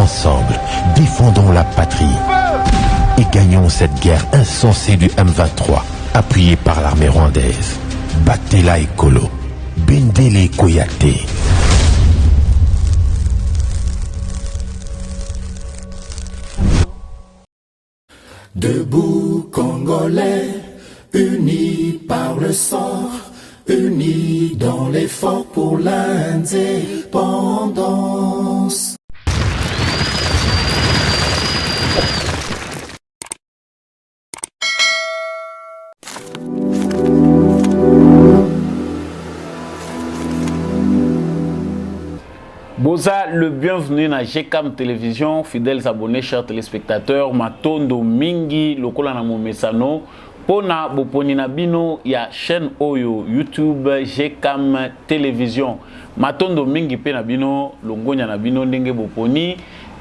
Ensemble, défendons la patrie et gagnons cette guerre insensée du M23, appuyée par l'armée rwandaise. Batela Ekolo, Bendele Koyate. Debout Congolais, unis par le sang, unis dans l'effort pour l'indépendance. Boza, le bienvenu à GCAM Télévision, fidèles abonnés, chers téléspectateurs, Matondo Mingi, Lokola na Momesano, Pona Boponi na bino, ya chaîne Oyo, YouTube, GCAM Télévision. Matondo Mingi pe na bino, Longonya na bino, Ndenge Boponi,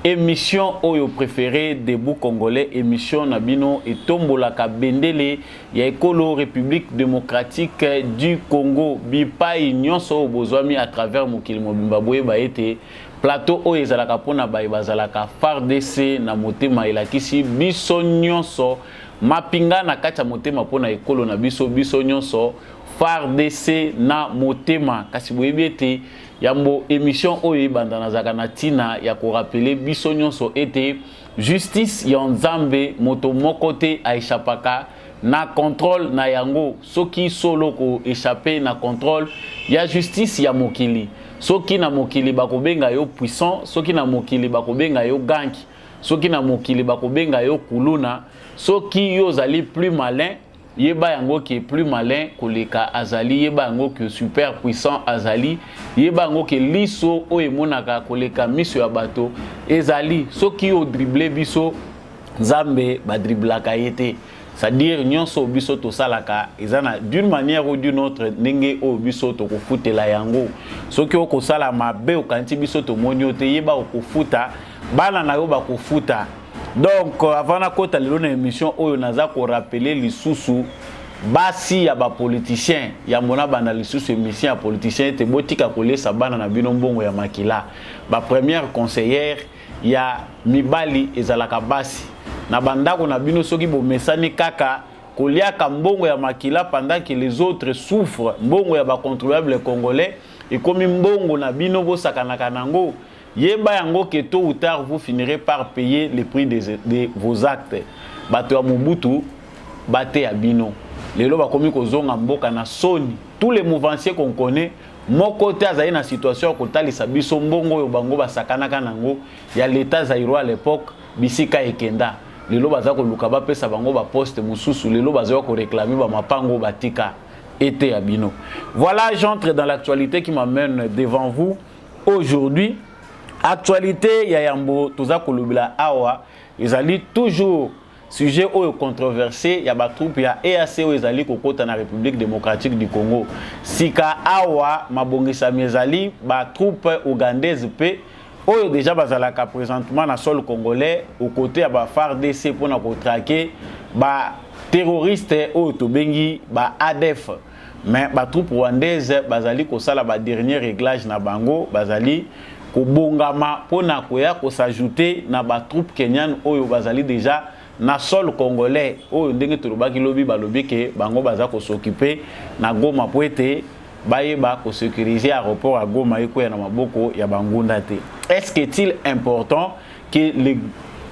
émission Oyo préférée des bouts congolais, émission Nabino et Tombolaka Bendele, ya Ekolo République démocratique du Congo, Bipai Nyonso Bozwami à travers Mokili Mobimbaboye Baete, plateau Oyo Ezalaka Pona Baye Bazalaka, FARDC na motema elakisi biso nyonso, mapinga na kacha motema pona Ekolo na biso nyonso, FARDC na motema, kasi boyebi ete Yambo émission oye bandana zakana tina ya ko rappeler biso nyonso ete justice ya nzambe moto mokote aishapaka na contrôle na yango soki solo ko échapper na contrôle ya justice ya mokili soki na mokili bakobenga yo puissant soki na mokili bakobenga yo ganki soki na mokili bakobenga yo kuluna soki yo zali plus malin yeba yango qui est plus malin koleka azali yeba yango que super puissant azali yeba yango que liso o emonaka koleka miso ya bato ezali soki o dribbler biso nzambe ba dribblaka yete c'est-à-dire nyonso biso to salaka ezana d'une manière ou d'une autre ndenge o biso to kofutela yango soki o kosala mabe o kanti biso to moniote yeba o kofuta bana na yo ba kofuta. Donc, avant de côté de l'émission, on a rappelé les sous basi ya ba politicien ya mona bana les sous émission ya politicien te botika kolé sabana na bino mbongo ya makila ba première conseillère ya mibali ezalaka basi na bandako na bino soki bo mesani kaka koliaka mbongo ya makila pendant que les autres souffrent mbongo ya ba contribuable congolais et comme mbongo na bino bo sakanaka nango yeba yango que tôt ou tard vous finirez par payer le prix de vos actes. Bato ya Mobutu, bate ya bino. Lelo bakomi kozonga mboka na soni. Tous les mouvanciers qu'on connaît, mon côté azali na situation kotalisa biso mbongo yo bango basakanaka nango ya l'état zaïrois à l'époque bisika ekenda. Lelo baza ko luka ba pesa bango ba poste mususu lelo baza ko réclamer ba mapango batika été ya bino. Voilà, j'entre dans l'actualité qui m'amène devant vous aujourd'hui. Actualité ya yambo toza kolobela awa ezali toujours sujet oyo controversé ya ba troupe ya EAC oyo ezali kokota na République démocratique du Congo sika awa mabongisa ezali ba troupe ougandaise pe oyo déjà bazalaka présentement na sol congolais au côté ya ba FARDC pour na ko traquer ba terroriste oyo to bengi ba ADF mais ba troupe rwandaise bazali ko sala ba dernier réglage na bango bazali Kobongama pona koya ko s'ajouter na ba troupe kenyan oyo bazali déjà na sol congolais oyo ndenge tolobaki lobi balobi ke bango baza ko s'occuper na Goma poete bayeba ko sécuriser aéroport à Goma ekoya na maboko ya bangunda te. Est-ce qu'il est important que les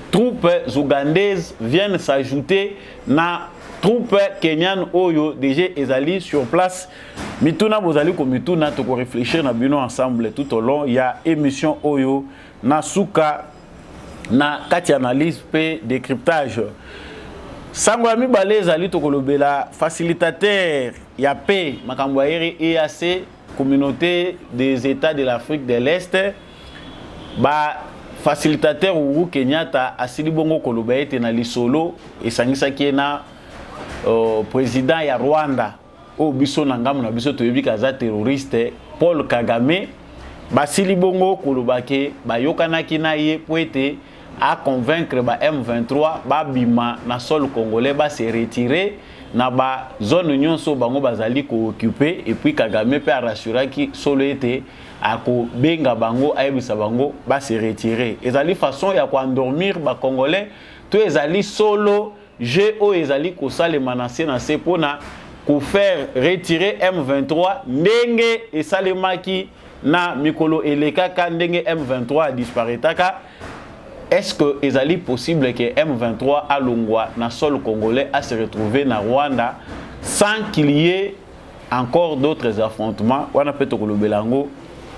troupes ougandaises viennent s'ajouter na troupes kenyan oyo déjà ezali sur place? Mituna bozali ko mituna to ko réfléchir na bino ensemble tout au long ya émission oyo na suka na kati analyse pe décryptage. Sango mi balé ezali to ko lobela facilitateur ya paix makambo ya EAC communauté des États de l'Afrique de l'Est ba facilitateur Uhuru Kenyatta asili bongo ko lobela ete na lisolo esangisa kiena président ya Rwanda o biso na ngamu na biso toyebi kaza terroriste Paul Kagame basili bongo kolobake bayokanaki na ye poete a convaincre ba M23 ba bima na sol congolais ba se retirer na ba zone nyonso bango bazali ko occuper et puis Kagame pe rassurer ki solo été ako benga bango ayebisa bango ba se retirer ezali façon ya ko endormir ba congolais to ezali solo je o ezali ko sale menacer na sepona ko faire retirer M23 ndenge et salemaki na mikolo elekaka ndenge M23 disparaîtaka. Est-ce que ezali possible que M23 à Longwa na sol congolais à se retrouver na Rwanda sans qu'il y ait encore d'autres affrontements? Wana peto kolobelango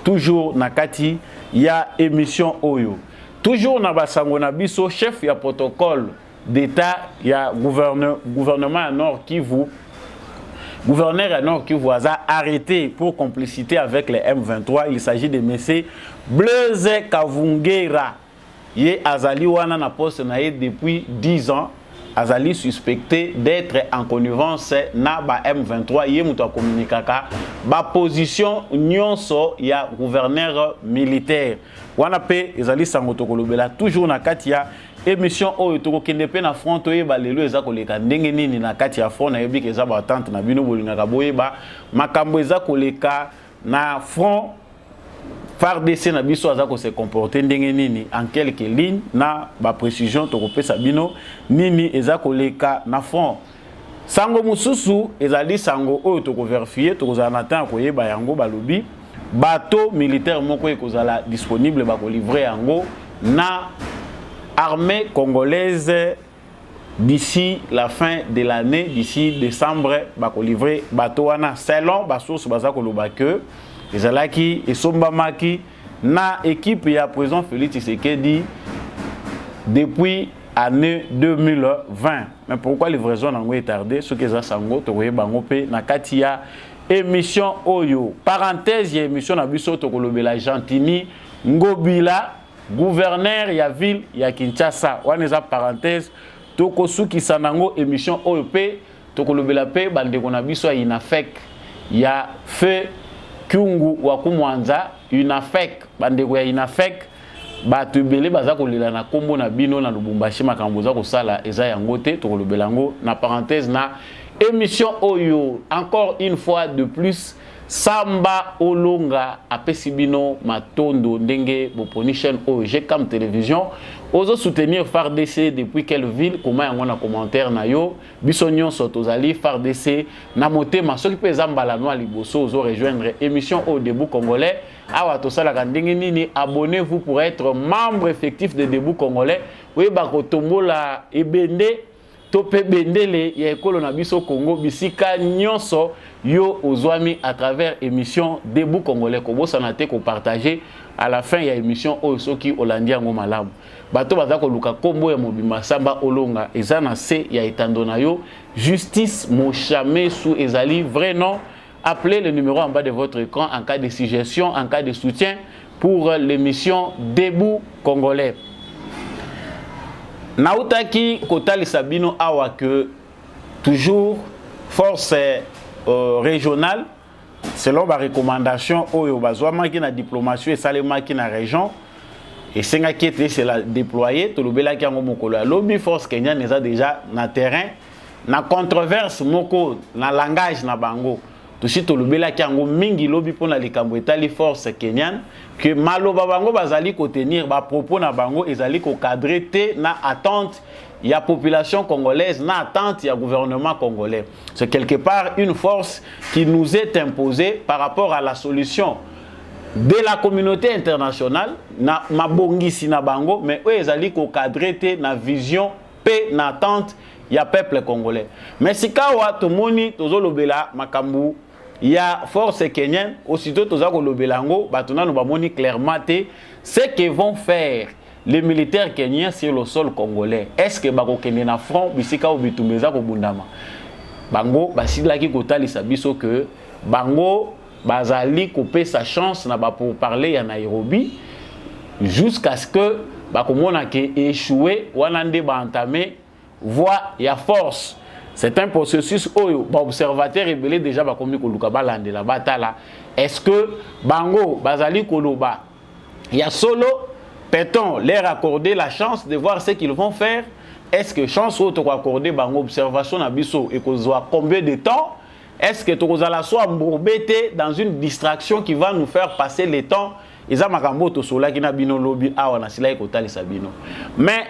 toujours na kati ya émission oyo. Toujours na basango na biso chef ya protocole d'état ya gouvernement à Nord Kivu. Gouverneur à Nord Kivu a arrêté pour complicité avec les M23. Il s'agit de M. Blaise Kavungera. Ye azali wana na poste na ye depuis 10 ans. Azali suspecté d'être en connivence na ba M23. Ye muto communikaka ba position nyonso ya gouverneur militaire. Wana pe ezali sangoto kolobela toujours na katia émission oyo toko kende pe na front oyeba lelo eza koleka ndenge nini na kati ya front na yebi ke eza ba tante na bino bolingaka boyeba makambo eza koleka na front FARDC na biso aza ko se comporter ndenge nini en quelques lignes na ba précision toko pesa bino nini eza koleka na front sango mususu ezali sango oyo toko vérifier toko za natin ko yeba yango balobi bateau militaire moko ekozala disponible ba ko livrer yango na armée congolaise d'ici la fin de l'année, d'ici décembre, bako livrer bateau wana selon ba source bazako lobake ezalaki esombamaki na équipe ya président Félix Tshisekedi depuis année 2020. Mais pourquoi livraison nango est tardée? Ce que ça sango to bango pe na kati ya émission oyo. Parenthèse ya émission na biso to kolobela Gentini Ngobila gouverneur ya ville ya Kinshasa. Waneza parenthèse toko suki sanango émission OEP toko lobela pe bandeko na biso ya Inafek ya feu Kyungu wa Kumwanza Inafek bandeko ya Inafek batu ebele baza kolela na kombo na bino na Lubumbashi makambo za kosala eza yango te toko lobela ngo na parenthèse na émission oyo. Encore une fois de plus Samba Olonga apesibino matondo ndenge boponi chaîne OGCAM télévision ozo soutenir FARDC depuis quelle ville comment yango na commentaire na yo biso nyonso tozali FARDC na motema soki pe zambala no liboso ozo rejoindre émission au début congolais awa tosala ndenge nini abonnez-vous pour être membre effectif de début congolais oui ba ko tombola ebende tope bendele ya ekolo na biso Congo bisika nyonso yo ozwami à travers émission Debout Congolais ko bosana te ko partager à la fin ya émission oyo soki olandia ngo malamu bato baza ko luka kombo ya mobima Samba Olonga eza na se ya etando na yo Justice Mochame sous ezali vrai nom. Appelez le numéro en bas de votre écran en cas de suggestion, en cas de soutien pour l'émission Debout Congolais. Nautaki Kotali Sabino awa que toujours force régionale selon ma recommandation oyo bazwama ki na diplomatie et salema ki na région et senga ki était c'est la déployer to lobela ki ngo mokolo lobby force kenyane eza déjà na terrain na controverse moko na langage na bango tusi to lobela ki ngo mingi lobby pona likambo etali force kenyane que maloba bango bazali ko tenir ba propos na bango ezali ko cadrer te na attente il y a population congolaise na attente il y a gouvernement congolais. C'est quelque part une force qui nous est imposée par rapport à la solution de la communauté internationale na mabongisi na bango mais eux ezali ko cadrer te na vision pe na attente il y a peuple congolais. Mais si kawa to moni tozo lobela makambu il y a force kenyenne aussitôt toza ko lobela ngo batuna no bamoni clairement te ce que vont faire les militaires kenyans sur le sol congolais. Est-ce que bako kende na front bisika obitumeza ko bundama bango basilaki kotalisa biso que bango bazali couper sa chance na ba pour parler à Nairobi jusqu'à ce que bakomona ke échoué wanande ba entamé voie ya force. C'est un processus oyo ba observateur rebelle déjà bakomi ko luka balande la batala. Est-ce que bango bazali koloba ya solo peut-on leur accorder la chance de voir ce qu'ils vont faire? est-ce que chance ou to accorder bango observation na biso et kozwa combien de temps? Est-ce que tu as la soit embourbé dans une distraction qui va nous faire passer le temps? Et ça, makambo to sola qui na bino lobby awa na sila ekotali sabino. Mais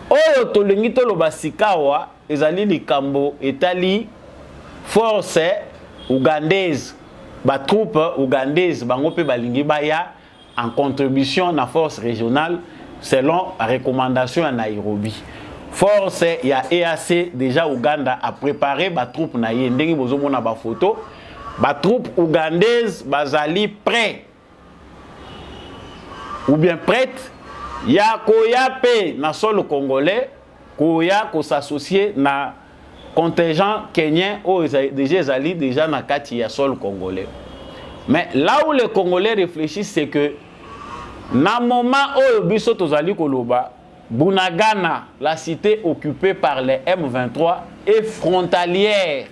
oyo to lengi to loba sikawa ezali likambo etali force ougandaise ba troupe ougandaise bango pe balingi baya en contribution na force régionale selon la recommandation à Nairobi. Force ya EAC déjà Ouganda a préparé ba troupe na ye ndenge bozomona ba photo ba troupe ougandaise bazali prêt ou bien prête ya koya pe na sol congolais koya ko s'associer na contingent kenyan ou déjà na kati ya sol congolais. Mais là où les Congolais réfléchissent c'est que na moment où biso tozali koloba Bunagana, la cité occupée par les M23, est frontalière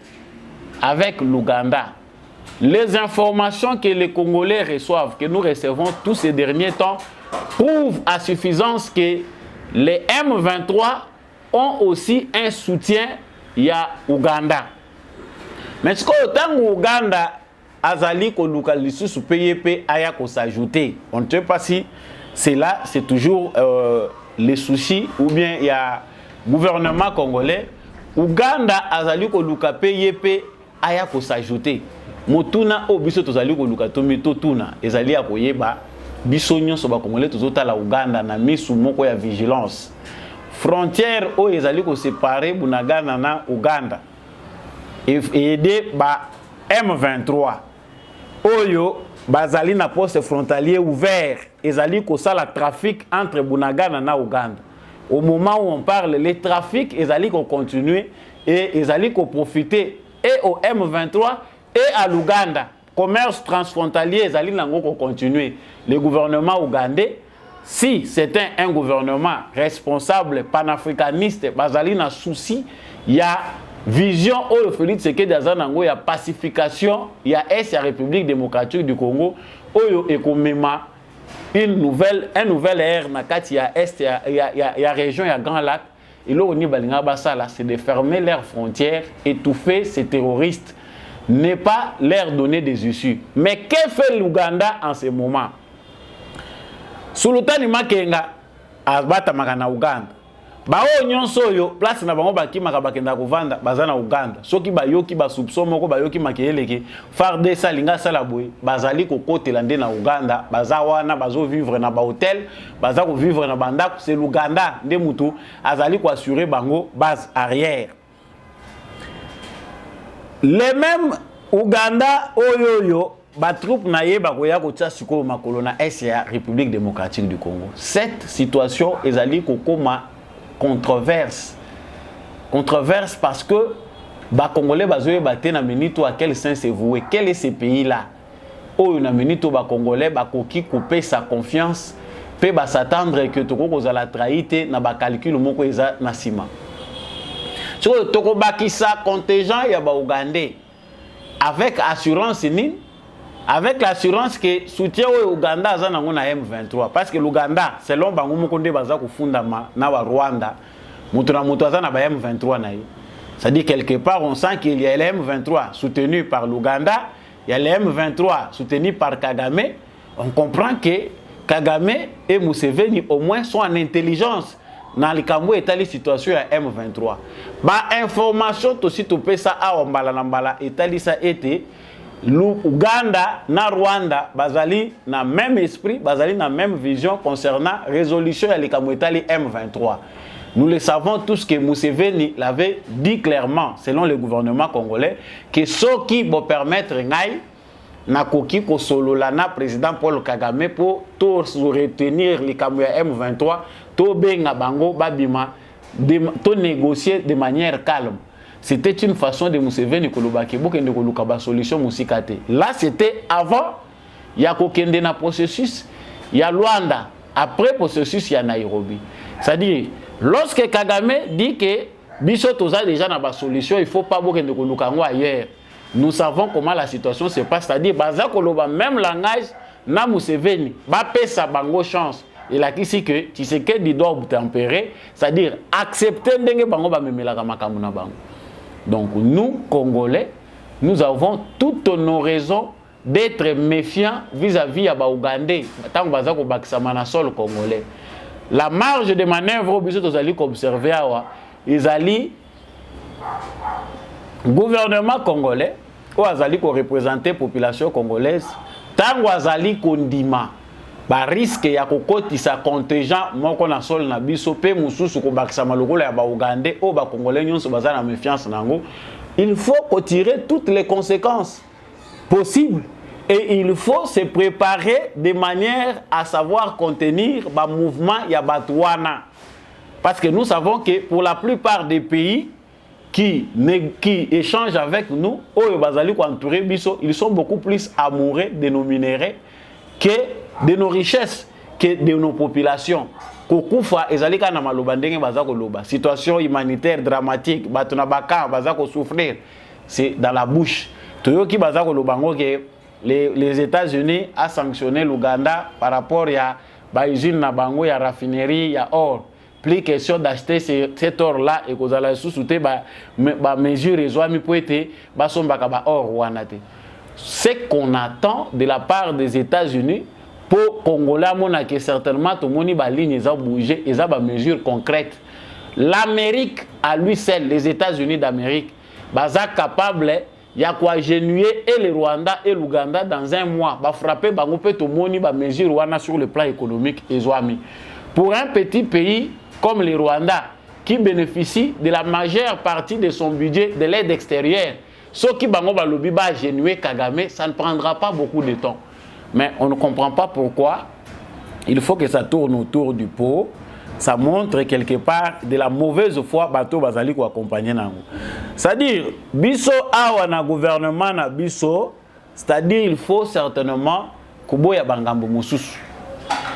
avec l'Ouganda. Les informations que les Congolais reçoivent, que nous recevons tous ces derniers temps, prouvent à suffisance que les M23 ont aussi un soutien à Ouganda. Mais ce qu'autant Ouganda azali koluka lisusu PYP aya ko s'ajouter. On ne sait pas si c'est là, c'est toujours les soucis ou bien il y a gouvernement congolais. Ouganda azali koluka PYP aya ko s'ajouter. Motuna obiso tozali koluka tomito tuna ezali ya koyeba biso nyonso ba congolais tozotala Ouganda na misu moko ya vigilance. Frontière o ezali ko séparer Bunagana na Ouganda. Et aider ba M23 Oyo bazali na poste frontalier ouvert ezali ko sala trafic entre Bunagana na Ouganda. Au moment où on parle, les trafics ezali ko continuer et ezali ko profiter et au M23 et à l'Ouganda. Commerce transfrontalier ezali nango ko continuer. Le gouvernement ougandais, si c'était un gouvernement responsable panafricaniste, bazali na souci, il y a vision oyo Félix Tshisekedi azanango ya pacification ya est ya République démocratique du Congo oyo ekomema un nouvel ère na kati ya est ya région ya Grand Lac et lo ni balinga basala c'est de fermer leurs frontières, étouffer ces terroristes, ne pas leur donner des issues. Mais que fait l'Ouganda en ce moment? Sultani Makenga abata makana Ouganda. Ba o nyonso yo place na bango bakimaka bakenda kovanda bazana Uganda soki bayoki ba soupçon moko bayoki makeyeleke farde salinga sala boy bazali kokotela nde na Uganda baza wana bazo vivre na ba hôtel baza ko vivre na banda c'est l'Uganda nde mutu azali ko assurer bango base arrière. Les mêmes Uganda oyoyo ba troupe na ye bakoya ko tsa siko makolo na SCA République démocratique du Congo. Cette situation ezali kokoma controverse parce que ba Congolais bazoye baté na minito à quel sens c'est voué, quel est ce pays là où na minito ba Congolais ba koki couper sa confiance pe ba s'attendre que toko kozala traité na ba calcul moko eza na sima so toko bakisa contingent ya ba Ougandais avec assurance ni avec l'assurance que soutien au Ouganda azanango na M23 parce que l'Ouganda selon bango moko nde baza kufunda na wa Rwanda mutu na mutu azana ba M23 na ye. Ça dit quelque part on sent qu'il y a les M23 soutenus par l'Ouganda, il y a les M23 soutenus par Kagame. On comprend que Kagame et Museveni au moins sont en intelligence dans le Kambo et la situation à M23. Ba information to si to pesa a mbala na mbala etali sa été l'Ouganda na Rwanda bazali na même esprit, bazali na même vision concernant résolution ya likambo etali M23. Nous le savons tous que Museveni l'avait dit clairement selon le gouvernement congolais que ce qui va permettre ngai na koki ko solola na président Paul Kagame pour tout retenir likambo ya M23 to benga bango babima to négocier de manière calme. C'était une façon de Museveni kolobaki bokende koluka ba solution musikate. Là c'était avant ya kokende na processus ya Luanda, après processus ya Nairobi. C'est-à-dire lorsque Kagame dit que biso toza déjà na ba solution, il faut pas bokende koluka ngo ailleurs. Nous savons comment la situation se passe, c'est-à-dire baza koloba même langage na Museveni ba pesa bango chance il a dit que Tshisekedi doit obtempérer, c'est-à-dire accepter ndenge bango ba memelaka makambo na bango. Donc nous Congolais, nous avons toutes nos raisons d'être méfiants vis-à-vis ya ba Ougandais tant baza ko bakisa na sol congolais. La marge de manœuvre biso tozali ko observer awa ezali gouvernement congolais ou azali ko représenter population congolaise tango azali kondima ba risque ya kokotisa contingent moko na sol na biso pe mususu ko bakisa malokolo ya ba Ougandais o ba congolais nyonso baza na méfiance nango. Il faut tirer toutes les conséquences possibles et il faut se préparer de manière à savoir contenir le mouvement Yabatouana. Parce que nous savons que pour la plupart des pays qui échangent avec nous, ils sont beaucoup plus amoureux de nos minéraux que de nos richesses, que de nos populations. Kokufa ezalika na maloba ndenge bazako loba. Situation humanitaire dramatique, batuna baka bazako souffrir, c'est dans la bouche. Toyoki bazako lobango que les États-Unis a sanctionné l'Ouganda par rapport à la usine na bango ya raffinerie ya or. Plus question d'acheter cet or là et qu'on a sous-souté ba mesure ezwami pour être ba sombaka ba or wanate. Ce qu'on attend de la part des États-Unis pour Congolais, que certainement tout le monde a ligne bouger et ça mesures concrètes. L'Amérique à lui seul, les États-Unis d'Amérique, sont capables y a quoi genuer et le Rwanda et l'Ouganda dans un mois, va frapper tout le monde ba mesures sur le plan économique et zoami. Pour un petit pays comme le Rwanda qui bénéficie de la majeure partie de son budget de l'aide extérieure, ce qui bango ba lobi ba genuer Kagame, ça ne prendra pas beaucoup de temps. Mais on ne comprend pas pourquoi il faut que ça tourne autour du pot. Ça montre quelque part de la mauvaise foi bateau bazali ko accompagner nango. C'est-à-dire biso awa na gouvernement na biso, c'est-à-dire il faut certainement kuboya bangambo mususu.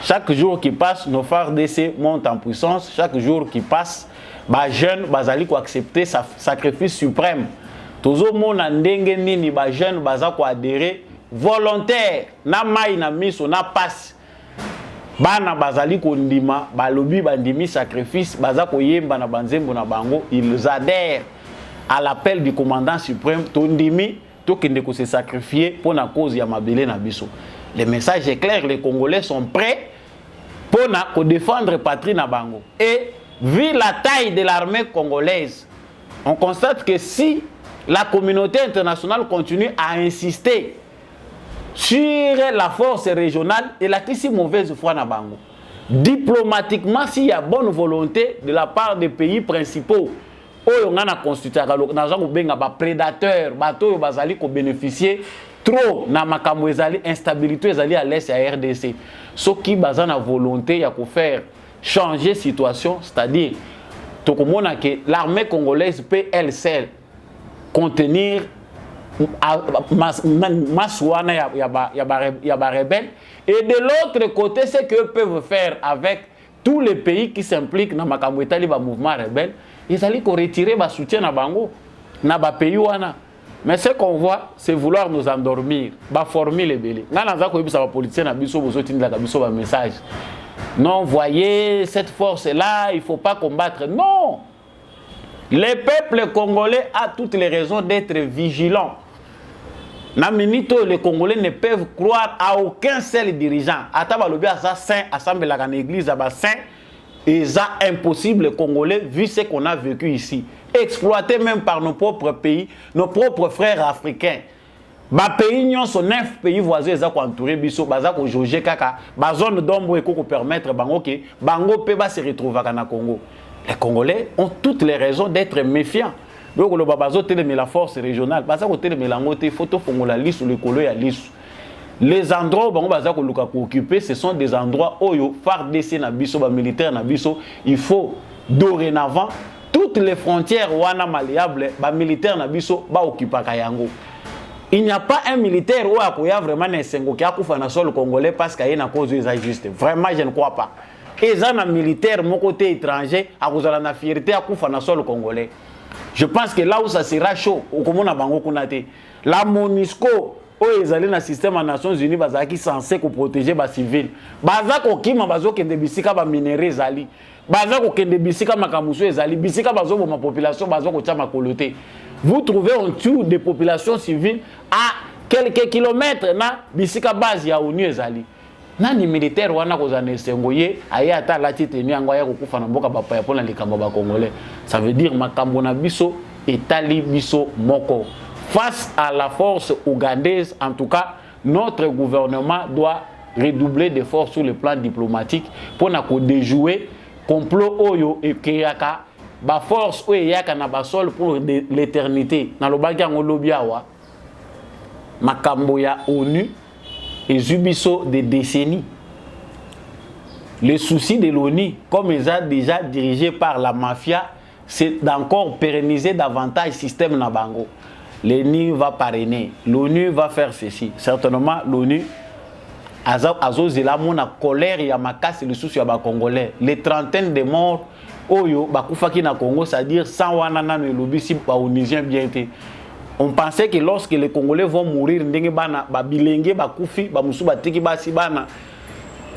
Chaque jour qui passe, nos FARDC montent en puissance. Chaque jour qui passe, ba jeunes bazali ko accepter sacrifice suprême. Tozo mona ndenge nini ba jeunes baza ko adhérer volontaire na mai na miso na passe bana bazali kondima balobi bandimi sacrifice baza koyemba na banzembo na bango, ils adhèrent à l'appel du commandant suprême tondimi tokende ko se sacrifier pour la cause ya mabele na biso. Le message est clair, les Congolais sont prêts pour défendre patrie na bango. Et vu la taille de l'armée congolaise, on constate que si la communauté internationale continue à insister sur la force régionale, elle a ici mauvaise foi na bango. Diplomatiquement, s'il y a bonne volonté de la part des pays principaux, on a constitué un prédateur, bateau bazali ko bénéficier trop na makambo ezali instabilité ezali à l'est à RDC. Ce qui bazan a volonté ya ko faire changer situation, c'est-à-dire to komona que l'armée congolaise peut elle seule contenir Masouana ya ba rebelle, et de l'autre côté ce qu'eux peuvent faire avec tous les pays qui s'impliquent dans makambo etali ba mouvement rebelle, ils allaient retirer ba soutien na bango na ba pays wana. Mais ce qu'on voit, c'est vouloir nous endormir, ba former les belés. Ngana za ko yebisa ba politicien na biso bozo tindila ka biso ba message. Non, voyez cette force là, il faut pas combattre. Non. Le peuple congolais a toutes les raisons d'être vigilant. Naminito, les Congolais ne peuvent croire à aucun seul dirigeant. Atabalobi à ça saint, assemblée la église à saint, et ça impossible les Congolais vu ce qu'on a vécu ici. Exploité même par nos propres pays, nos propres frères africains. Ba pays nyon sont 9 pays voisins za ko entouré biso baza ko joger kaka ba zone d'ombre et ko permettre bango ke bango pe ba se retrouver na Congo. Les Congolais ont toutes les raisons d'être méfiants. Donc le babazo télémé la force régionale baza ko télémé la ngote photo fongola lisu le kolo ya lisu. Les endroits où bango baza ko luka ko occuper, ce sont des endroits oyo FARDC na biso ba militaire na biso, il faut dorénavant toutes les frontières wana malléables ba militaire na biso ba occupaka yango. Il n'y a pas un militaire où il y a vraiment un sengo qui a coupé dans le sol congolais parce qu'il y a une cause juste. Vraiment, je ne crois pas. Et ça, un militaire, mon côté étranger, à cause de la fierté, à coupé dans le sol congolais. Je pense que là où ça sera chaud, au Komona Bango Kunate, la MONUSCO, ils allaient dans le système des Nations Unies, qui censé protéger les civils. Bazako kima bazoke de bisika ba minéraux zali. Bazako kende bisika makamuso ezali. Bisika bazo ma population bazoko tia makoloté. Vous trouvez en dessous des populations civiles à quelques kilomètres na bisika base ya ONU ezali. Nani militaire wana kozana sengoye aya ata lati tenu yango ya kokufa na mboka bapaya pona likambo ba congolais. Ça veut dire makambo na biso etali biso moko. Face à la force ougandaise, en tout cas, notre gouvernement doit redoubler d'efforts sur le plan diplomatique pour déjouer complot oyo et keyaka ba force oyo yaka na basol pour l'éternité. Na lobaki ngo lobiawa makambo ya ONU et zubiso des décennies. Le souci de l'ONU, comme ils ont déjà dirigé par la mafia, c'est d'encore pérenniser davantage le système Nabango. L'ONU va parrainer, l'ONU va faire ceci. Certainement, l'ONU a la colère et a cassé le souci à Congolais. Les trentaines de morts, Oyo, Bakoufaki na Congo, c'est-à-dire sans Wanana et Lobisi, Onusien bien été. On pensait que lorsque les Congolais vont mourir,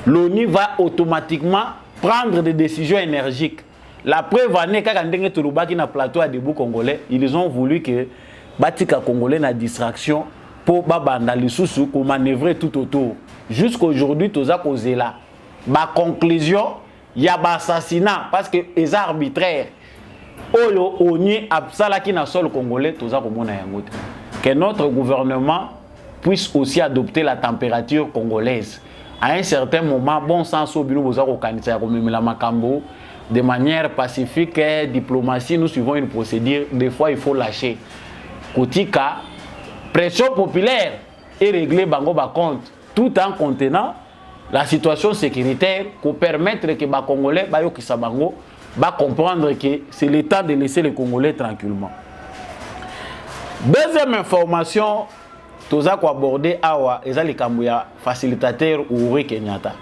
l'ONU va automatiquement prendre des décisions énergiques. La preuve année, quand on a na plateau à debout congolais, ils ont voulu que Batika Congolais na distraction pour babanda les sous qu'on manœuvrer tout autour. Jusqu'aujourd'hui, tout ça causé là. Ma conclusion, il y a un assassinat parce que les arbitraires. Oyo oni absala qui na sol congolais tout ça comme on a yangote. Que notre gouvernement puisse aussi adopter la température congolaise. À un certain moment, bon sens au bureau au kanisa comme la makambo. De manière pacifique et diplomatie, nous suivons une procédure. Des fois, il faut lâcher. Kotika, pression populaire et régler bango ba compte, tout en contenant la situation sécuritaire pour permettre que les Congolais comprendre que c'est le temps de laisser les Congolais tranquillement. Deuxième information, tous à aborder awa ezali kambuya facilitateur Uhuru Kenyatta.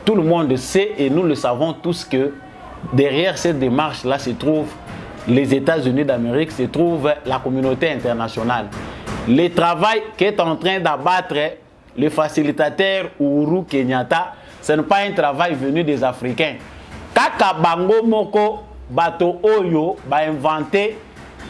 Tout le monde sait et nous le savons tous que derrière cette démarche-là se trouvent les États-Unis d'Amérique, se trouve la communauté internationale. Le travail qu'est en train d'abattre le facilitateur Uhuru Kenyatta, ce n'est pas un travail venu des Africains. Kaka Bango Moko Bato Oyo va inventer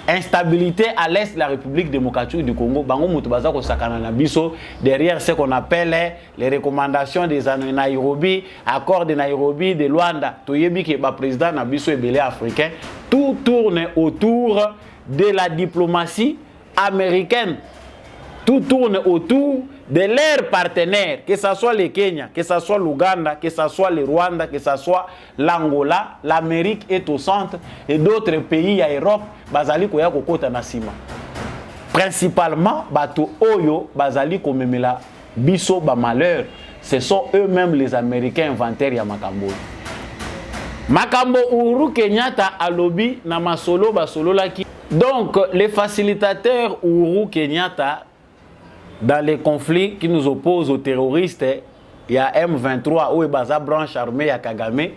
instabilité à l'est de la République démocratique du Congo. Bango Mutubaza ko sakana na biso derrière ce qu'on appelle les recommandations des Nairobi, accords de Nairobi, de Luanda. Toyebi ke ba président na biso ebele africain. Tout tourne autour de la diplomatie américaine. Tout tourne autour de leurs partenaires, que ce soit le Kenya, que ce soit l'Ouganda, que ce soit le Rwanda, que ce soit l'Angola. L'Amérique est au centre et d'autres pays à Europe, bazali koya kokota na sima. Principalement, bato oyo bazali komemela biso ba malheur. Ce sont eux-mêmes les Américains inventaires ya makambo. Makambo Uhuru Kenyatta alobi na masolo basolo laki. Donc, les facilitateurs Uhuru Kenyatta dans les conflits qui nous opposent aux terroristes, il y a M23 ou Baza branche armée à Kagame.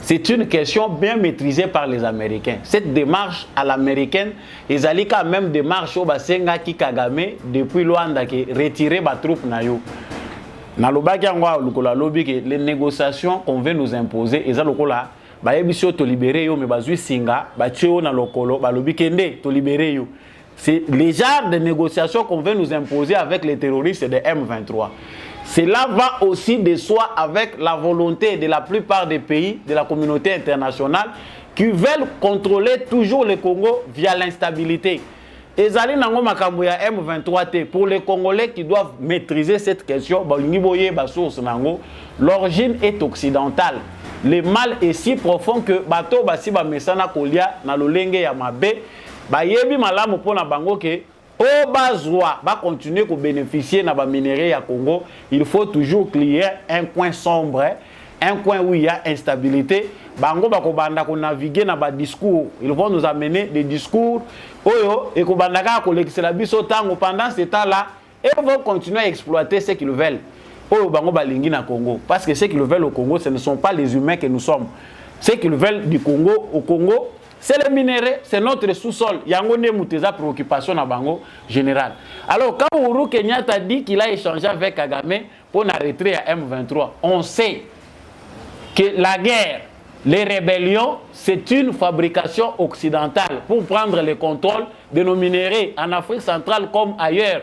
C'est une question bien maîtrisée par les Américains. Cette démarche à l'américaine, ils allaient quand même démarche au Basenga qui Kagame depuis Luanda qui retirer ma troupe nayo. Na lobaki ngwa lukola lobi que les négociations qu'on veut nous imposer, ils allaient lokola ba yebiso to libérer yo mais bazui singa ba tcheo na lokolo ba lobi kende to libérer yo. C'est le genre de négociations qu'on veut nous imposer avec les terroristes de M23. Cela va aussi de soi avec la volonté de la plupart des pays de la communauté internationale qui veulent contrôler toujours le Congo via l'instabilité. Et Zali Nango Makambo ya M23T, pour les Congolais qui doivent maîtriser cette question, l'origine est occidentale. Le mal est si profond que Bato Basiba Mesana Kolia, na Lolenge Yamabe, Bayebi malamu pona bango ke o bazwa ba continuer ko bénéficier na ba minéraux ya Congo, il faut toujours clear un coin sombre, un coin où il y a instabilité. Bango ba ko banda ko naviguer na ba discours, ils vont nous amener des discours oyo et ko banda ka ko lekisela biso tango pendant ce temps-là et vont continuer à exploiter ce qu'ils veulent. Oyo bango ba lingi na Congo parce que ce qu'ils veulent au Congo ce ne sont pas les humains que nous sommes. Ce qu'ils veulent du Congo au Congo C'est le minerai, c'est notre sous-sol. Il y a une préoccupation na bango générale. Alors, quand Uhuru Kenyatta dit qu'il a échangé avec Kagame pour arrêter à M23, on sait que la guerre, les rébellions, c'est une fabrication occidentale pour prendre le contrôle de nos minéraux en Afrique centrale comme ailleurs,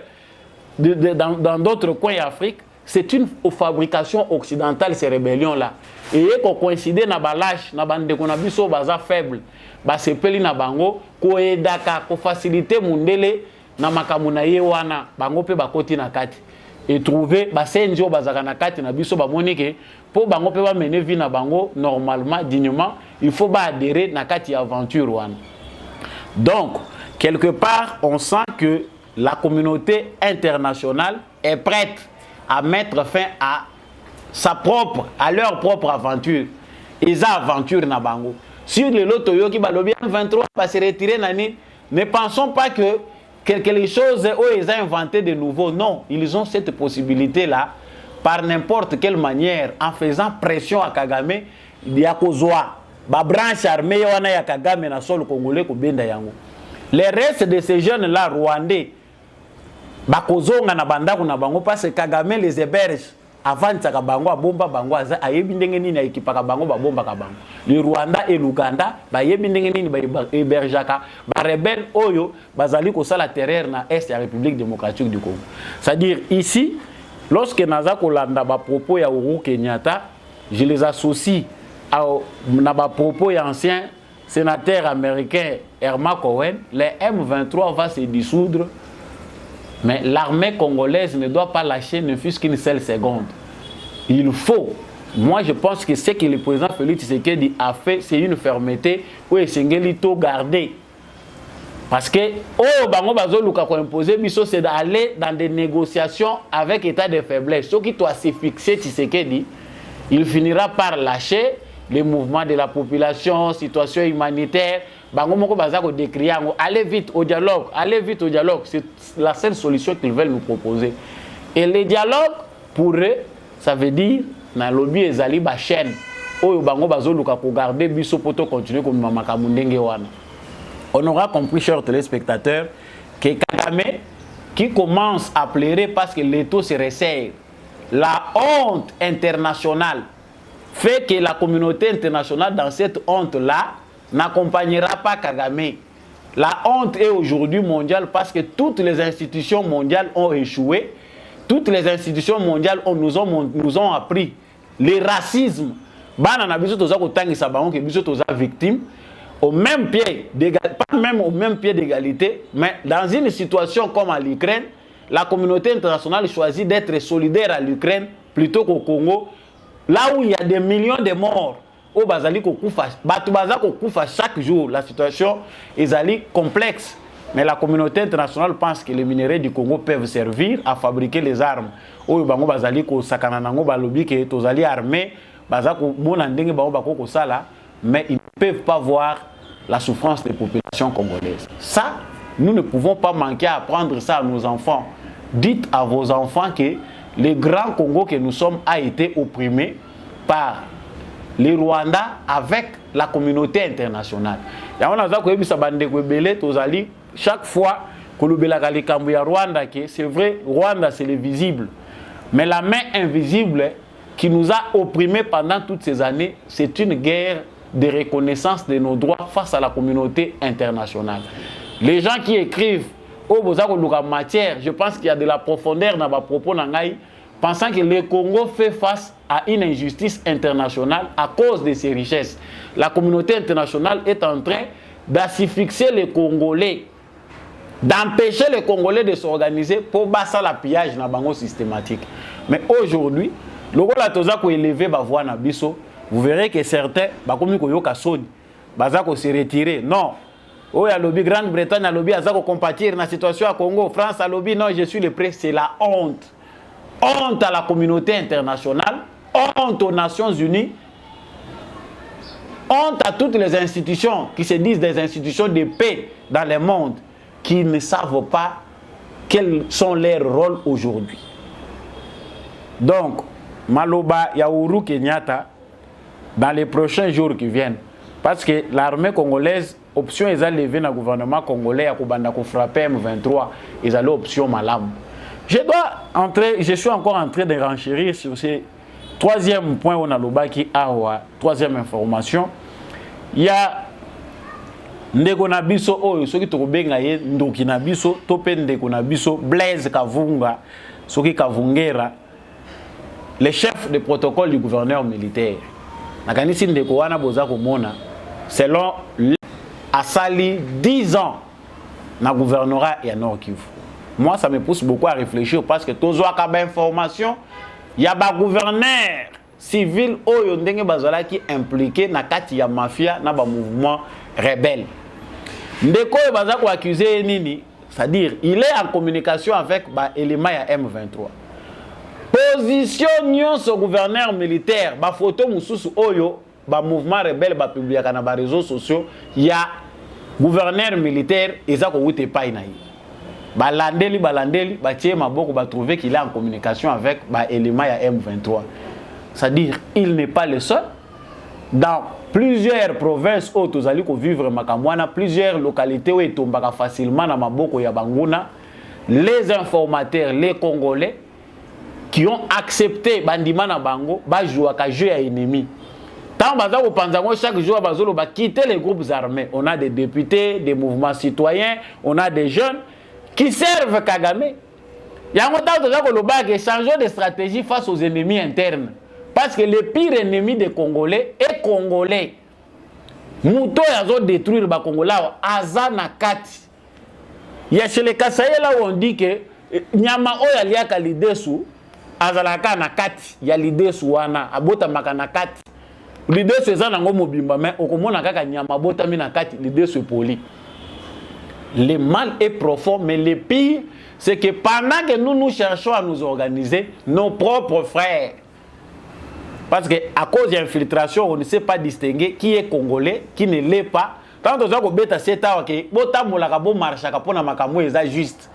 dans d'autres coins d'Afrique. C'est une fabrication occidentale, ces rébellions-là. Et qu'on coïncide dans balage, dans bande qu'on a vu sur baza faible, bah c'est peli na bango, ko edaka, ko faciliter mundele na makamuna yewana, bango pe bakoti na kati. Et trouver bah c'est njo bazaka na kati na biso ba monike pour bango pe ba mener vie na bango normalement, dignement, il faut ba adhérer na kati aventure wana. Donc, quelque part, on sent que la communauté internationale est prête à mettre fin à leur propre aventure. Ils ont aventure na bango. Sur le lot qui balobi 23 va se retirer nani, ne pensons pas que quelque chose ils ont inventé de nouveau. Non, ils ont cette possibilité là par n'importe quelle manière en faisant pression à Kagame, il y a kozwa ba branche armée wana ya Kagame na sol congolais ko benda yango. Les restes de ces jeunes là rwandais bakozonga na bandako na bango parce que Kagame les héberge avant tsaka bango abomba bango aza ayebi ndenge nini ekipaka bango babomba ka bango. Le Rwanda et l'Ouganda bayebi ndenge nini ba hébergeaka ba rebelle oyo bazali ko sala terreur na est ya République démocratique du Congo. C'est-à-dire ici lorsque naza kolanda ba propos ya Uhuru Kenyatta, je les associe na ba propos ya ancien sénateur américain Herman Cohen, les M23 va se dissoudre. Mais l'armée congolaise ne doit pas lâcher ne fût-ce qu'une seule seconde. Il faut. Moi, je pense que ce que le président Félix Tshisekedi a fait, c'est une fermeté où il s'est gardé. Parce que, c'est d'aller dans des négociations avec état de faiblesse. Ce qui doit se fixer, Tshisekedi, il finira par lâcher les mouvements de la population, situation humanitaire. Allez vite au dialogue, c'est la seule solution qu'ils veulent nous proposer. Et le dialogue, pour eux, ça veut dire na lobby ezali ba chaîne oyo bango bazoluka ko garder biso poto continuer comme mamakambu ndenge wana. On aura compris, chers téléspectateurs, que Kagame qui commence à pleurer parce que l'étau se resserre, la honte internationale fait que la communauté internationale dans cette honte-là n'accompagnera pas Kagame. La honte est aujourd'hui mondiale parce que toutes les institutions mondiales ont échoué. Toutes les institutions mondiales nous ont appris le racisme. Pas au même pied, pas même au même pied d'égalité, mais dans une situation comme à l'Ukraine, la communauté internationale choisit d'être solidaire à l'Ukraine plutôt qu'au Congo, là où il y a des millions de morts. Au Bazali Kokufa chaque jour, la situation est complexe. Mais la communauté internationale pense que les minerais du Congo peuvent servir à fabriquer les armes. Au Bango Bazali ko sakananango balobi ke tozali armé, bazako monandenge bango bako sala, mais ils ne peuvent pas voir la souffrance des populations congolaises. Ça, nous ne pouvons pas manquer à apprendre ça à nos enfants. Dites à vos enfants que le grand Congo que nous sommes a été opprimé par les Rwandais avec la communauté internationale. Chaque fois que nous avons Rwanda, c'est vrai, Rwanda c'est le visible. Mais la main invisible qui nous a opprimés pendant toutes ces années, c'est une guerre de reconnaissance de nos droits face à la communauté internationale. Les gens qui écrivent au matière, je pense qu'il y a de la profondeur dans ma propos, pensant que le Congo fait face à une injustice internationale à cause de ses richesses. La communauté internationale est en train d'asphyxier les Congolais, d'empêcher les Congolais de s'organiser pour basser la pillage dans bango systématique. Mais aujourd'hui, le rôle de élever la voix na biso, vous verrez que certains bakomi ko yoka soni, bazako se retirer. Non. Oh, ya lobby Grande-Bretagne, ya lobby azako compatir dans la situation à Congo, France a lobby, non, je suis le prêt, c'est la honte. Honte à la communauté internationale, honte aux Nations Unies, honte à toutes les institutions qui se disent des institutions de paix dans le monde, qui ne savent pas quels sont leurs rôles aujourd'hui. Donc, Maloba Uhuru Kenyatta, dans les prochains jours qui viennent, parce que l'armée congolaise option est levée dans le gouvernement congolais à Kobanda ko frapper M23 ils ont option malam. Je suis encore en train de renchérir sur ce troisième point on a le bas qui a troisième information. Il y a ndeko na biso oyo soki tokobenga ye ndoki na biso to pe ndeko na biso Blaise Kavunga soki Kavungera le chef de protocole du gouverneur militaire nakanisi ndeko wana boza komona selon asali 10 ans na gouvernorat ya Nord Kivu. Moi ça me pousse beaucoup à réfléchir parce que tozwa ka ba information ya ba gouverneur civil oyo ndenge bazala ki impliqué na kati ya mafia na ba mouvement rebelle. Ndeko baza ko accuser nini, c'est-à-dire il est en communication avec ba élément ya M23. Position nyonso gouverneur militaire ba photo mususu oyo ba mouvement rebelle ba publiaka na ba réseaux sociaux ya gouverneur militaire eza ko wute pa inayi. Balandeli ba tie maboko ba trouver qu'il est en communication avec ba élément ya M23. C'est-à-dire il n'est pas le seul. Dans plusieurs provinces où tous allez vivre makamwana, plusieurs localités où ils tombent facilement dans maboko ya banguna, les informateurs, les Congolais qui ont accepté bandima na bango, ba jouer à jeu à ennemi. Tant baza au panzango chaque jour bazolo ba quitter les groupes armés. On a des députés, des mouvements citoyens, on a des jeunes qui servent Kagame. Il y a un temps que changer de stratégie face aux ennemis internes. Parce que le pire ennemi des Congolais est Congolais. Mouto yazo détruire les Congolais aza na kati. Il y a chez les Kasaïe là où on dit que nyama oya liaka lidesu azalaka na kati ya lidesu wana abota makana kati. Lidesu eza nango mobimba mais okomona kaka nyama bota mi na kati lidesu poli. Le mal est profond mais le pire c'est que pendant que nous cherchons à nous organiser, nos propres frères, parce qu'à cause de l'infiltration, on ne sait pas distinguer qui est congolais, qui ne l'est pas. Quand on a dit que c'est juste.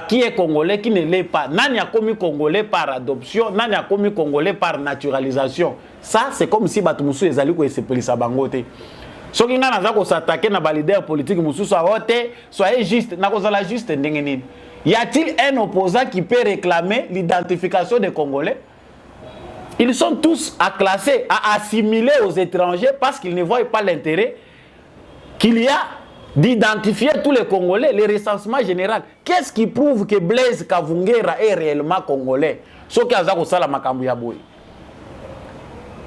Qui est congolais, qui ne l'est pas. Nani a commis congolais par adoption, nani a commis congolais par naturalisation. Ça, c'est comme si Batumoussou est allé pour se pélisser à Bangote. Ce qui n'a pas s'attaquer à les leaders politiques, soyez juste, juste. Y a-t-il un opposant qui peut réclamer l'identification des Congolais? Ils sont tous à classer, à assimiler aux étrangers parce qu'ils ne voient pas l'intérêt qu'il y a d'identifier tous les Congolais, les recensements général. Qu'est-ce qui prouve que Blaise Kavungera est réellement Congolais? Ce qui a sala makambu ya boy.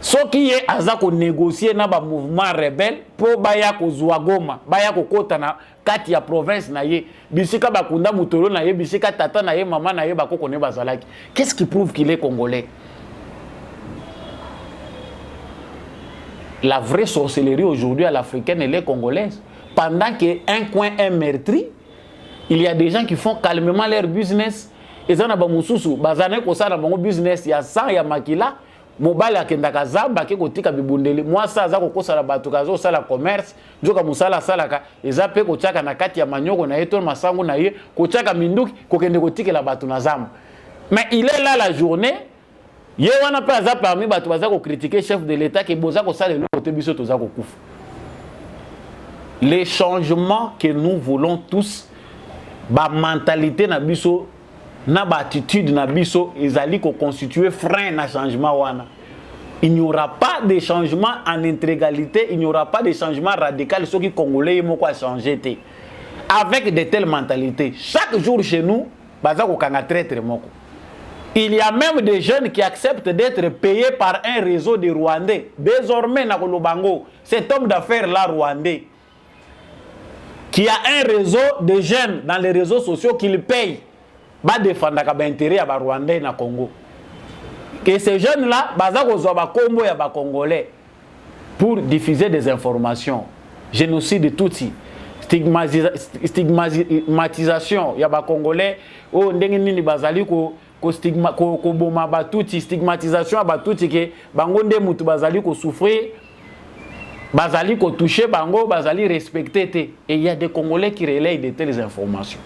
Ce qui est azako négocier na ba mouvement rebelle pour baya ko Zouagoma, baya ko kota na kati ya province na ye, bisika bakunda mutolo na ye, bisika tata na ye, maman na ye bako kone bazalaki. Qu'est-ce qui prouve qu'il est Congolais? La vraie sorcellerie aujourd'hui à l'africaine, elle est congolaise. Pendant qu'un coin est meurtri, il y a des gens qui font calmement leur business. Et ça, on business, il y a 100, il y a makila. Mobile a kendaka zamba ke kotika bibundeli. Moi ça za ko sala batu kazo sala commerce, njoka musala salaka. Eza pe ko chaka na kati ya manyoko na yeto masango na ye, ko chaka minduki ko kende kotika la batu na zamba. Mais il est là la journée. Ye wana pe aza parmi batu baza ko critiquer chef de l'état ke boza ko sala le côté biso toza ko kufa. Les changements que nous voulons tous, ba mentalité na biso, na ba attitude na biso, ezali ko constituer frein na changement wana. Il n'y aura pas de changement en intégralité, il n'y aura pas de changement radical ce qui congolais yemo ko changer té. Avec de telles mentalités, chaque jour chez nous, baza ko kanga traître moko. Il y a même des jeunes qui acceptent d'être payés par un réseau de Rwandais. Désormais, na Kolobango, cet homme d'affaires là rwandais, qui a un réseau de jeunes dans les réseaux sociaux qu'il paye, va défendre l'intérêt à Rwandais na Congo. Que ces jeunes-là, baza kozwa kombo ya ba Congolais pour diffuser des informations. Génocide tutsi, stigmatisation ya ba Congolais, oh ndenge nini bazali ko boma batuti, stigmatisation batuti ke bango nde mutu bazali ko souffrir, bazali ko toucher bango, bazali respecter te. Et il y a des Congolais qui relayent de telles informations.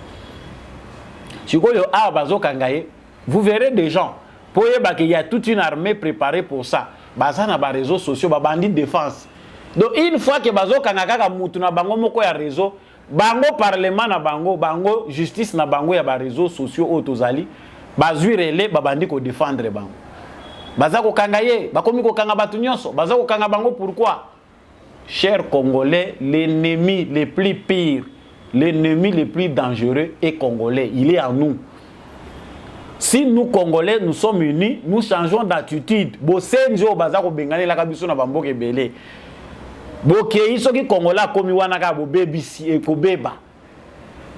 Si vous voyez, vous verrez des gens, pour qu'il y a toute une armée préparée pour ça. Bazana ba réseaux sociaux, ba bandits de défense. Donc une fois que bazo kangaka mutu na bango moko ya réseau, bango parlement na bango, bango justice na bango ya ba réseaux sociaux autozali, bazui relé babandi ko défendre bango. Baza ko kangaye, bakomi ko kanga batu nyonso, baza ko kanga bango pourquoi? Chers Congolais, l'ennemi le plus pire, l'ennemi le plus dangereux est congolais, il est en nous. Si nous Congolais nous sommes unis, nous changeons d'attitude. Bosenjo baza ko bengane la kabiso na bamboke belé. Bokei soki Congolais komi wana ka bo bebisi e ko beba.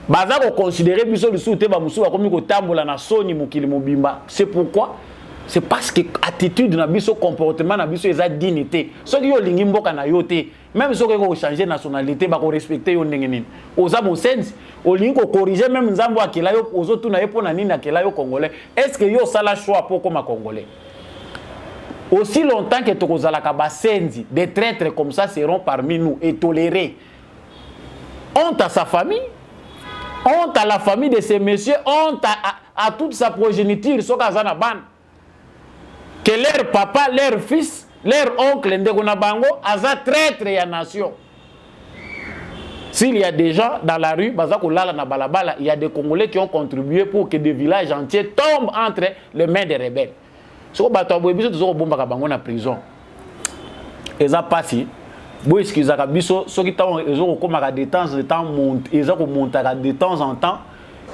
Baza ko considérer biso biso te ba musu ba komi ko tambola na soni mukili mobimba. C'est pourquoi? C'est parce que attitude na biso, comportement na biso eza dignité. Soki yo lingi mboka na yo te, même soki ko changer nationalité ba ko respecter yo ndenge nini. Oza mo sense, o lingi ko corriger même nzambo akela yo ozo tuna ye pona nini akela yo congolais. Est-ce que yo sala choix pour comme congolais? Aussi longtemps que tokozala ka basenzi, des traîtres comme ça seront parmi nous et tolérés. Honte à sa famille, honte à la famille de ces messieurs, honte à toute sa progéniture, soka zana ban. Que leur papa, leur fils, leur oncle, Ndegonabango, aza traître ya nation. S'il y a des gens dans la rue, il y a des Congolais qui ont contribué pour que des villages entiers tombent entre les mains des rebelles. Si vous avez en prison, et ça passe. Bon, excusez-moi, ceux qui de temps en temps,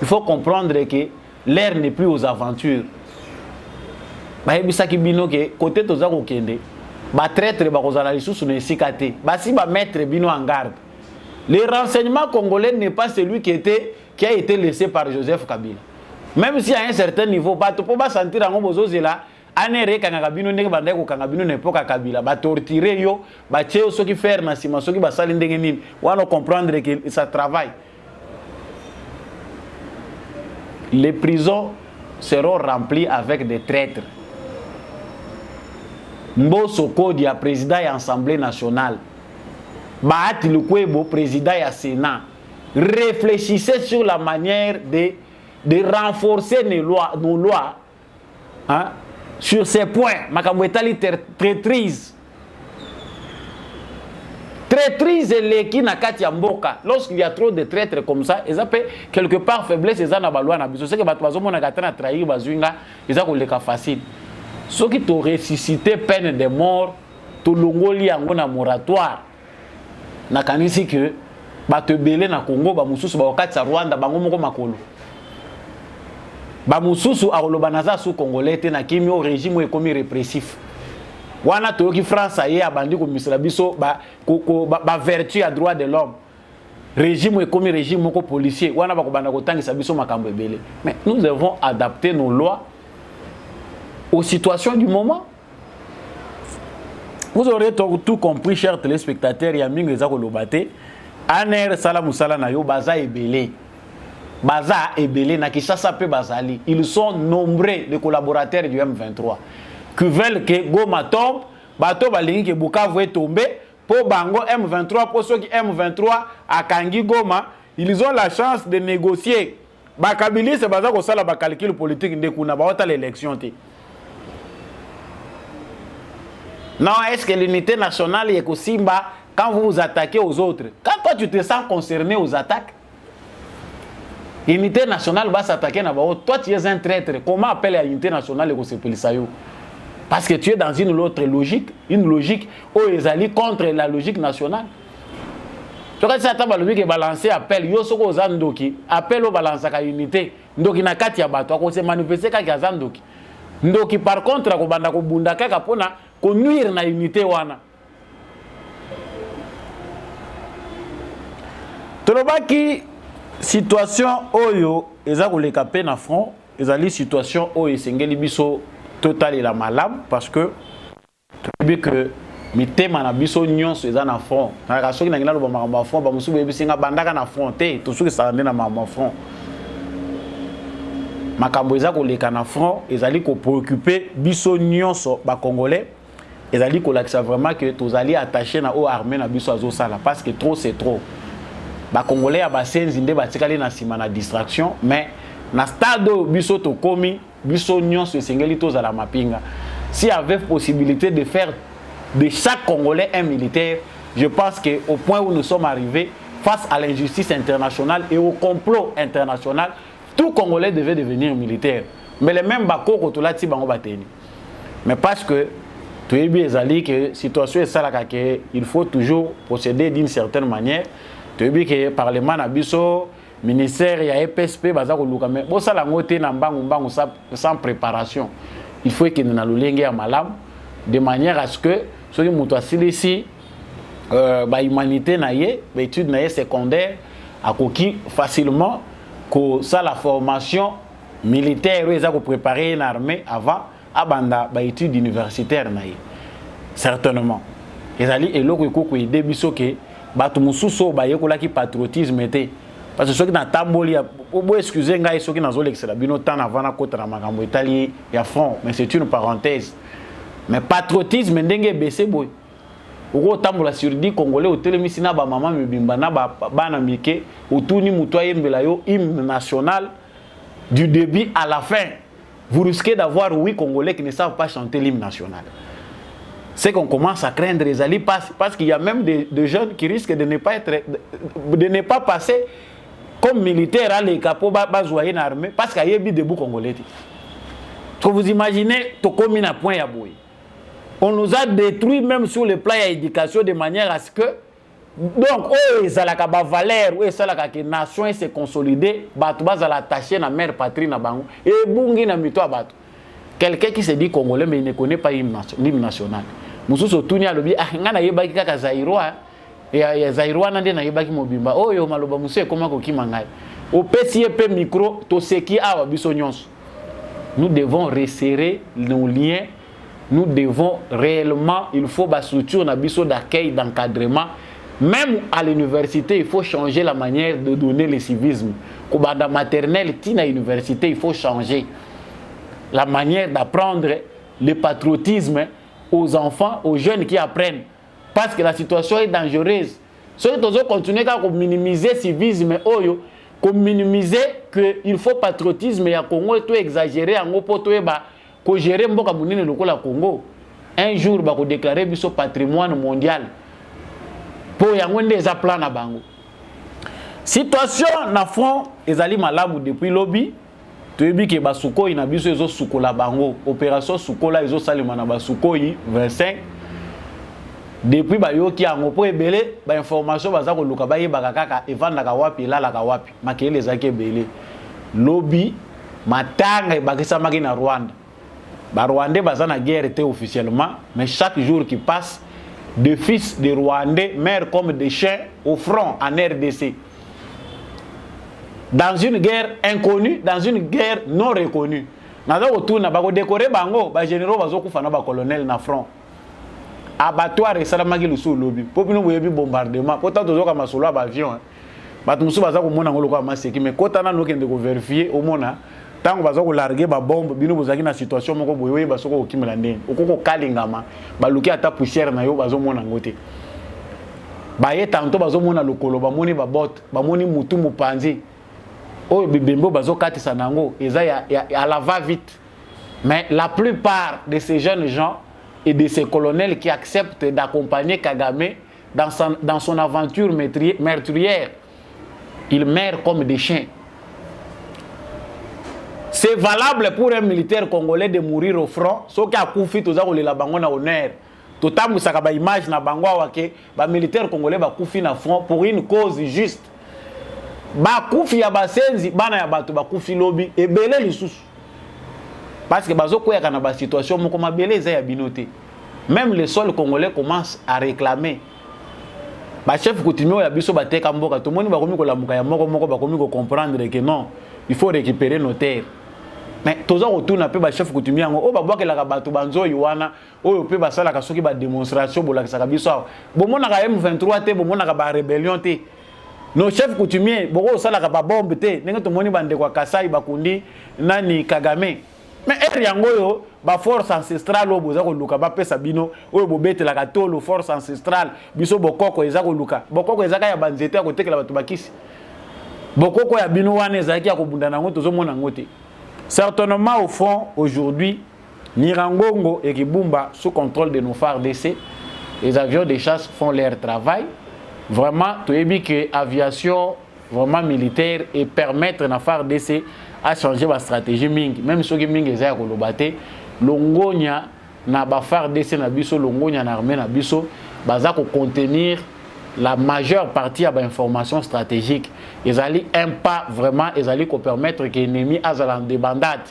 il faut comprendre que l'air n'est plus aux aventures. Bayebisaki bino ke côté toza ko kende ba traître ba kozala lisusu na esikate ba si ba mettre bino en garde. Le renseignement congolais n'est pas celui qui a été laissé par Joseph Kabila. Même si à un certain niveau ba to pas sentir ngo bozozela anere kanga bino ndenge banda ko kanga bino n'epoka Kabila ba torturer yo ba tcheo soki faire na sima soki ba sali ndenge nini wana comprendre que ça travaille. Les prisons seront remplies avec des traîtres. Mboso Kodi a président de l'Assemblée nationale. Bahati Lukwebo, président du Sénat. Réfléchissez sur la manière de renforcer nos lois hein, sur ces points. Makamwetali traîtrise. Traîtrise les qui n'a qu'à Tiamboka. Lorsqu'il y a trop de traîtres comme ça, ils appellent quelque part faiblesse, ils en ont besoin. C'est que Batouazo Monagatan trahir Bazunga, ils ont le cas facile. Ceux qui t'ont ressuscité peine de mort, tout l'ongoli en un moratoire. Na kanisi que bate belé na Congo, ba mususu ba wakati sa Rwanda, ba ngomoko makolo. Ba mususu a olobanaza sous congolais te na kimi au régime ekomi répressif. Wana toyoki France aye abandi ko misala biso ba vertu à droit de l'homme. Régime ekomi régime moko policier. Wana ba ko banda ko tangisa biso makambo ebele. Mais nous devons adapter nos lois aux situations du moment. Vous aurez tout compris, chers téléspectateurs, Yamingo Ezako Lobate, Aner Salamoussala Nayo, Baza Ebele. Baza Ebele, Nakishasa Pe Bazali. Ils sont nombreux, les collaborateurs du M23, qui veulent que Goma tombe, Bato Balingi, que Bukavu est tombé, pour Bango M23, pour ceux qui M23 à Kangi Goma, ils ont la chance de négocier. Bakabili, c'est Baza Kosala, Bakalkil politique, Ndekuna, Baota l'élection. Non, est-ce que l'unité nationale est aussi bas quand vous vous attaquez aux autres? Quand toi tu te sens concerné aux attaques, l'unité nationale va s'attaquer à toi tu es un traître. Comment appeler l'unité nationale parce que tu es dans une autre logique, une logique où ils allient contre la logique nationale. Tu vois, ça t'a logique balancer appel, yo soko zandoki, appel au balance à unité. Ndoki na kati ya bato, ko se manifester kaka zandoki. Ndoki par contre ko banda ko bunda kaka pona ko nuire na unité wana. Tolobaki situation oyo eza ko leka pe na front, ezali situation oyo esengeli biso total et la malade parce que tu que mitema na biso nyonso eza na front. Na ka soki na ngina lo ba ma front ba musu bebi singa bandaka na front te to soki sa na ma front. Makambo eza ko leka na front ezali ko préoccuper biso nyonso ba congolais ezali ko lakisa vraiment que tozali attaché na o armée na biso azo sala parce que trop c'est trop. Ba congolais ba senzi nde ba tikali na sima na distraction mais na stade biso to komi biso nyonso esengeli toza la mapinga. S'il y avait possibilité de faire de chaque congolais un militaire je pense qu'au point où nous sommes arrivés, face à l'injustice internationale et au complot international, tout Congolais devait devenir militaire. Mais les mêmes bako kotola ti bango bateni. Mais parce que tu es bien zali que situation est ça là il faut toujours procéder d'une certaine manière. Tu es bien que parlement na biso ministère ya EPSP baza ko luka mais bo sala ngote na mbangu sans préparation. Il faut que nous na lolenge ya malam de manière à ce que soki muto asilisi ba humanité na ye, ba étude na ye secondaire akoki facilement que ça la formation militaire ils ont préparé une armée avant abanda ba études universitaires na ye certainement ezali eloko ekoko aider biso ke bato mususu ba yekola ki patriotisme était parce que soki na tamboli bo excuser ngai soki nazo l'excella bino tant avant na kota na makambo etali ya front mais c'est une parenthèse mais patriotisme ndenge baissé boy oko tambola sur dit congolais otelemisi na ba mama mibimba na ba bana mike otuni muto ayembela yo hymne national du début à la fin. Vous risquez d'avoir 8 Congolais qui ne savent pas chanter l'hymne national. C'est qu'on commence à craindre les alliés parce qu'il y a même des jeunes qui risquent de ne pas passer comme militaires à l'écapo bazoyer dans l'armée parce qu'il y a des debout Congolais. Que vous imaginez, tout comme un point à bouillir. On nous a détruit même sur le plan de l'éducation de manière à ce que donc, oh, ça la valeur, oh, ça la nation s'est consolidée, batou bas à l'attacher na mère patrie na bango et bungi na mito batou. Quelqu'un qui se dit congolais mais il ne connaît pas l'hymne national. Mususu tuni alobi ah ngana yebaki kaka Zaïrois et Zaïrois nande na yebaki mobimba. Oh yo maloba musu ekoma ko kimangai. Au PCP micro to seki awa biso nyonso. Nous devons resserrer nos liens. Nous devons réellement, il faut ba structure na biso d'accueil, d'encadrement. Même à l'université, il faut changer la manière de donner le civisme. Dans la maternelle, à l'université, il faut changer la manière d'apprendre le patriotisme aux enfants, aux jeunes qui apprennent. Parce que la situation est dangereuse. Si on continue à minimiser le civisme, à minimiser qu'il faut patriotisme, et à Congo, tout exagérer, pour gérer le Congo. Un jour, il va déclarer son patrimoine mondial. Pour yango ndeza plan na bango situation na front ezali malamu depuis lobby toyebi ke basukoi na biso ezo sukola bango opération sukola ezo salima na basukoi 25 depuis bayoki yango po ebele ba information baza ko luka bayeba kaka evanda ka wapi lala ka wapi makele ezaki ebele lobby matanga ebakisa maki na Rwanda ba Rwandais baza na guerre te officiellement mais chaque jour qui passe de fils de Rwandais, mères comme des chiens au front en RDC. Dans une guerre inconnue, dans une guerre non reconnue. Naza autour na bako décorer bango, ba généraux bazo kufa na ba colonel na front. Abattoir et salamaki le sous lobby. Popino boyebi bombardement. Pourtant tozo ka masolo ba avion. Batu musu baza ko mona ngolo ko maseki mais kota na no kende ko vérifier au mona. Tango bazo ko larguer ba bombe bino bozaki na situation moko boyoyi basoko ko kimela ndeni okoko kalingama baluki ata poussière na yo bazo mona ngote ba ye tanto bazo mona lokolo ba moni ba bot ba moni mutu mupanzi oyo bibembo bazo katisa nango eza ya la va vite mais la plupart de ces jeunes gens et de ces colonels qui acceptent d'accompagner Kagame dans son aventure meurtrière ils meurent comme des chiens. C'est valable pour un militaire congolais de mourir au front. Ce qui a koufi tout ça on la bango na honneur. Totamu saka ba image na bango wake ba militaire congolais ba koufi na front pour une cause juste. Ba koufi ya basenzi bana ya bato ba koufi lobby ebele lisusu. Parce que bazo koya kana ba situation moko mabele za ya binoté. Même les sols congolais commencent à réclamer. Ba chef coutumier ya biso ba teka mboka to moni ba komi ko lamuka ya moko ba komi ko comprendre que non, il faut récupérer nos terres. Mais toza retourna pe ba chef coutumier ngo o ba bwakela ka bato banzo yiwana oyo pe ba sala ka soki ba démonstration bola ka biso bo mona ka M23 te bo mona ka ba rébellion te nos chefs coutumiers boko sala ka ba bombe te ndenge to moni bande kwa Kasai bakundi nani Kagame mais eri yango yo ba force ancestrale oyo boza ko luka ba pesa bino oyo bobetela ka tolo force ancestrale biso bokoko eza ko luka bokoko eza ka ya banzete ya kotekela bato bakisi bokoko ya bino wana ezaki ya kobunda nango tozo mona ngote. Certainement, au fond, aujourd'hui, Nirangongo et Kibumba, sous contrôle de nos FARDC, les avions de chasse font leur travail. Vraiment, tu as dit que l'aviation vraiment militaire et permettre na FARDC à changer la stratégie mingi. Même ceux qui mingi za ko lobate, longonya na ba FARDC na biso, longonya na armée na biso, baza ko contenir la majeure partie de l'information stratégique. Ils allaient un pas vraiment, ils allaient permettre que l'ennemi a en débandade.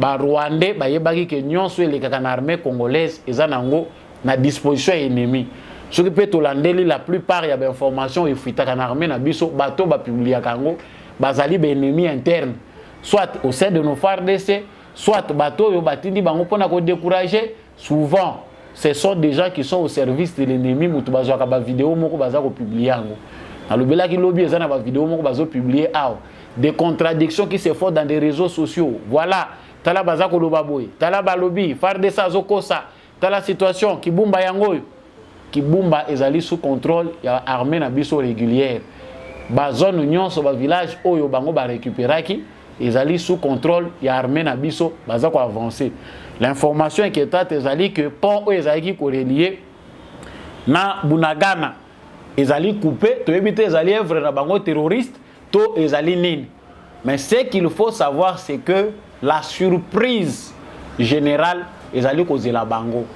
Les Rwandais, ils que nyonso les armée congolaise, ils ont na disposition ennemi. Ce qui peut Hollandais, la plupart il y a des informations et fuite en armée na biso bateau ba publier kango, bazali be ennemi interne, soit au sein de nos FARDC, soit bateau yo batindi bango pona ko décourager. Souvent ce sont des gens qui sont au service de l'ennemi. Mutu bazwa ka ba vidéo moko baza ko publier yango. Na lobela ki lobby ezana ba vidéo moko bazo publier aw. Des contradictions qui se font dans des réseaux sociaux. Voilà, tala baza ko loba boy, tala ba lobby, FARDC azokosa, tala situation kibumba yango. Kibumba ezali sous contrôle ya armée na biso régulière. Ba zone nyonso ba village oyo bango ba récupéraki ezali sous contrôle ya armée na biso baza ko avancer. L'information inquiétante est que pont ezali ko relier na Bunagana ezali coupé, to éviter ezali œuvre na bango terroriste, to ezali nini. Mais ce qu'il faut savoir c'est que la surprise générale ezali kozela bango.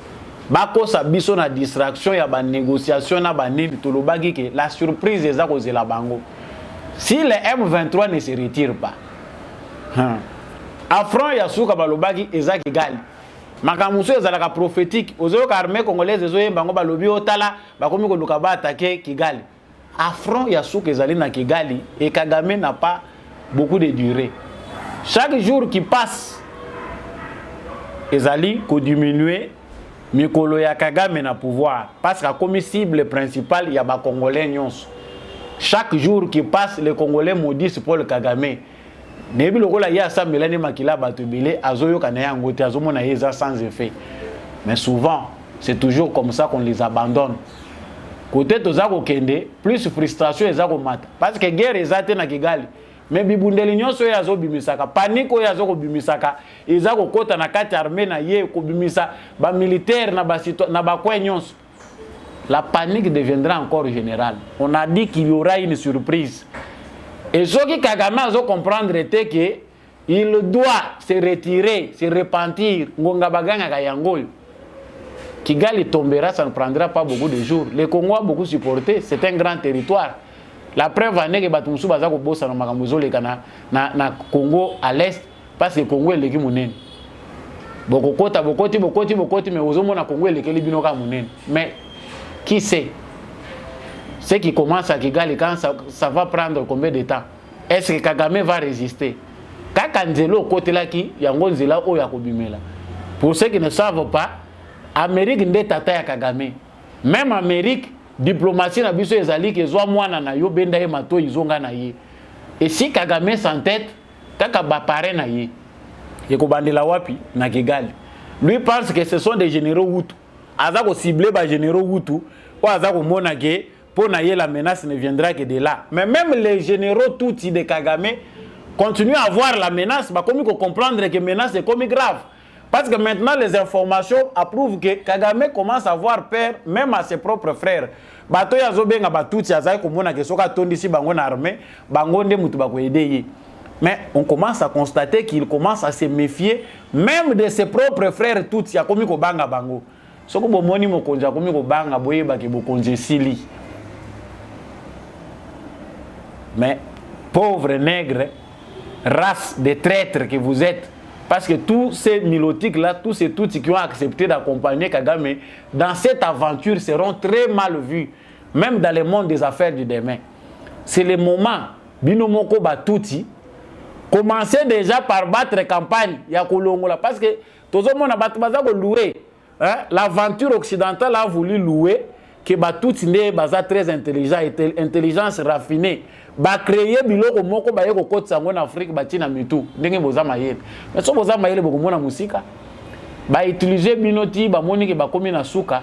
Bako sa biso na distraction ya ba négociation na ba nini to lobaki que la surprise ezali kozela bango. Si le M23 ne se retire pas, affront ya suka balobaki ezaki gali. Makamuso ezalaka prophétique ozo ka armée congolaise ezo yemba ngo balobi otala bakomi ko luka ba attaquer Kigali. Affront ya suka ezali na Kigali et Kagame n'a pas beaucoup de durée. Chaque jour qui passe ezali ko diminuer mikolo ya Kagame na pouvoir parce que comme cible principale ya ba congolais nyonso. Chaque jour qui passe les Congolais maudissent Paul Kagame. Nebi lokola ya Samelani Makila batubile azoyo kana yango te azomona yeza sans effet. Mais souvent, c'est toujours comme ça qu'on les abandonne. Côté tozako kende, plus frustration ezako mata parce que guerre ezate na Kigali. Mais bibundeli nyonso yazo bimisaka, panique yazo ko bimisaka, ezako kota na kati armée na ye ko bimisa ba militaire na ba kwa nyonso. La panique deviendra encore générale. On a dit qu'il y aura une surprise. Et ce qui Kagame a comprendre était que il doit se retirer, se repentir. Ngonga baganga kayangoyo. Kigali tombera, ça ne prendra pas beaucoup de jours. Les Congolais ont beaucoup supporté, c'est un grand territoire. La preuve en est que Batumsu bazako bossa na makambuzo le na Congo à l'est parce que Congo est leki munene. Bokokota bokoti mais ozomo na Congo leki libinoka munene. Mais qui sait? Ce qui commence à Kigali, quand ça va prendre combien de temps? Est-ce que Kagame va résister? Kakanzelo côté là qui yangonzela o yakobimela. Pour ceux qui ne savent pas, Amérique nde tata ya Kagame. Même Amérique, diplomatie na biso ezali ke zwa mwana na yo benda ye mato izonga na ye. Et si Kagame s'entête, kaka ba pare na ye. Yekobandela wapi na Kigali. Lui pense que ce sont des généraux Hutu. Azako ciblé ba généraux Hutu, ou azako mona ke pour naïe la menace ne viendra que de là. Mais même les généraux Tutsi de Kagame continuent à voir la menace, bah, comme il faut comprendre que la menace est comme grave. Parce que maintenant les informations approuvent que Kagame commence à avoir peur même à ses propres frères. Bato ya zobenga batutsi azai komona ke soka tondi si bango na armée, bango nde mutu bako aider. Mais on commence à constater qu'il commence à se méfier même de ses propres frères Tutsi ya komi ko banga bango. Soko bomoni mokonza komi ko banga boyeba ke bokonje sili. Mais pauvres nègres, race de traîtres que vous êtes, parce que tous ces nilotiques-là, tous ces Tutsis qui ont accepté d'accompagner Kagame dans cette aventure seront très mal vus, même dans le monde des affaires du demain. C'est le moment, Binomoko Batutsi, commencez déjà par battre campagne, Yakolongola, parce que tout le monde a loué. L'aventure occidentale a voulu louer que Batutsi n'est pas très intelligent, intelligence raffinée. Ba créer biloko moko ba yeko kotsa en Afrique ba tina mitu ndenge boza mayele mais so boza mayele boko mona musika ba utiliser binoti ba moni ke ba komi na suka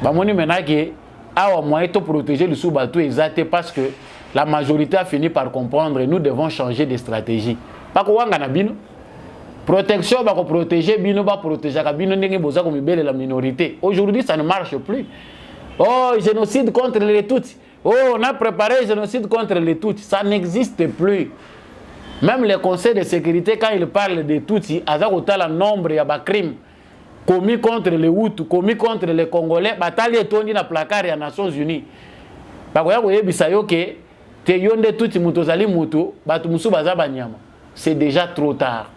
ba moni menake awa moyen to protéger le sous bateau exact parce que la majorité a fini par comprendre nous devons changer de stratégie pas ko wanga na bino Protection, bah, protéger, bino, bah, protéger, bino, n'est pas comme la minorité. Aujourd'hui, ça ne marche plus. Oh, génocide contre les Tutsis. Oh, on a préparé le génocide contre les Tutsis. Ça n'existe plus. Même le Conseil de sécurité, quand il parle des Tutsis, il y a un nombre de crimes commis contre les Hutus, commis contre les Congolais, bataille est dans le placard des Nations Unies. C'est déjà trop tard.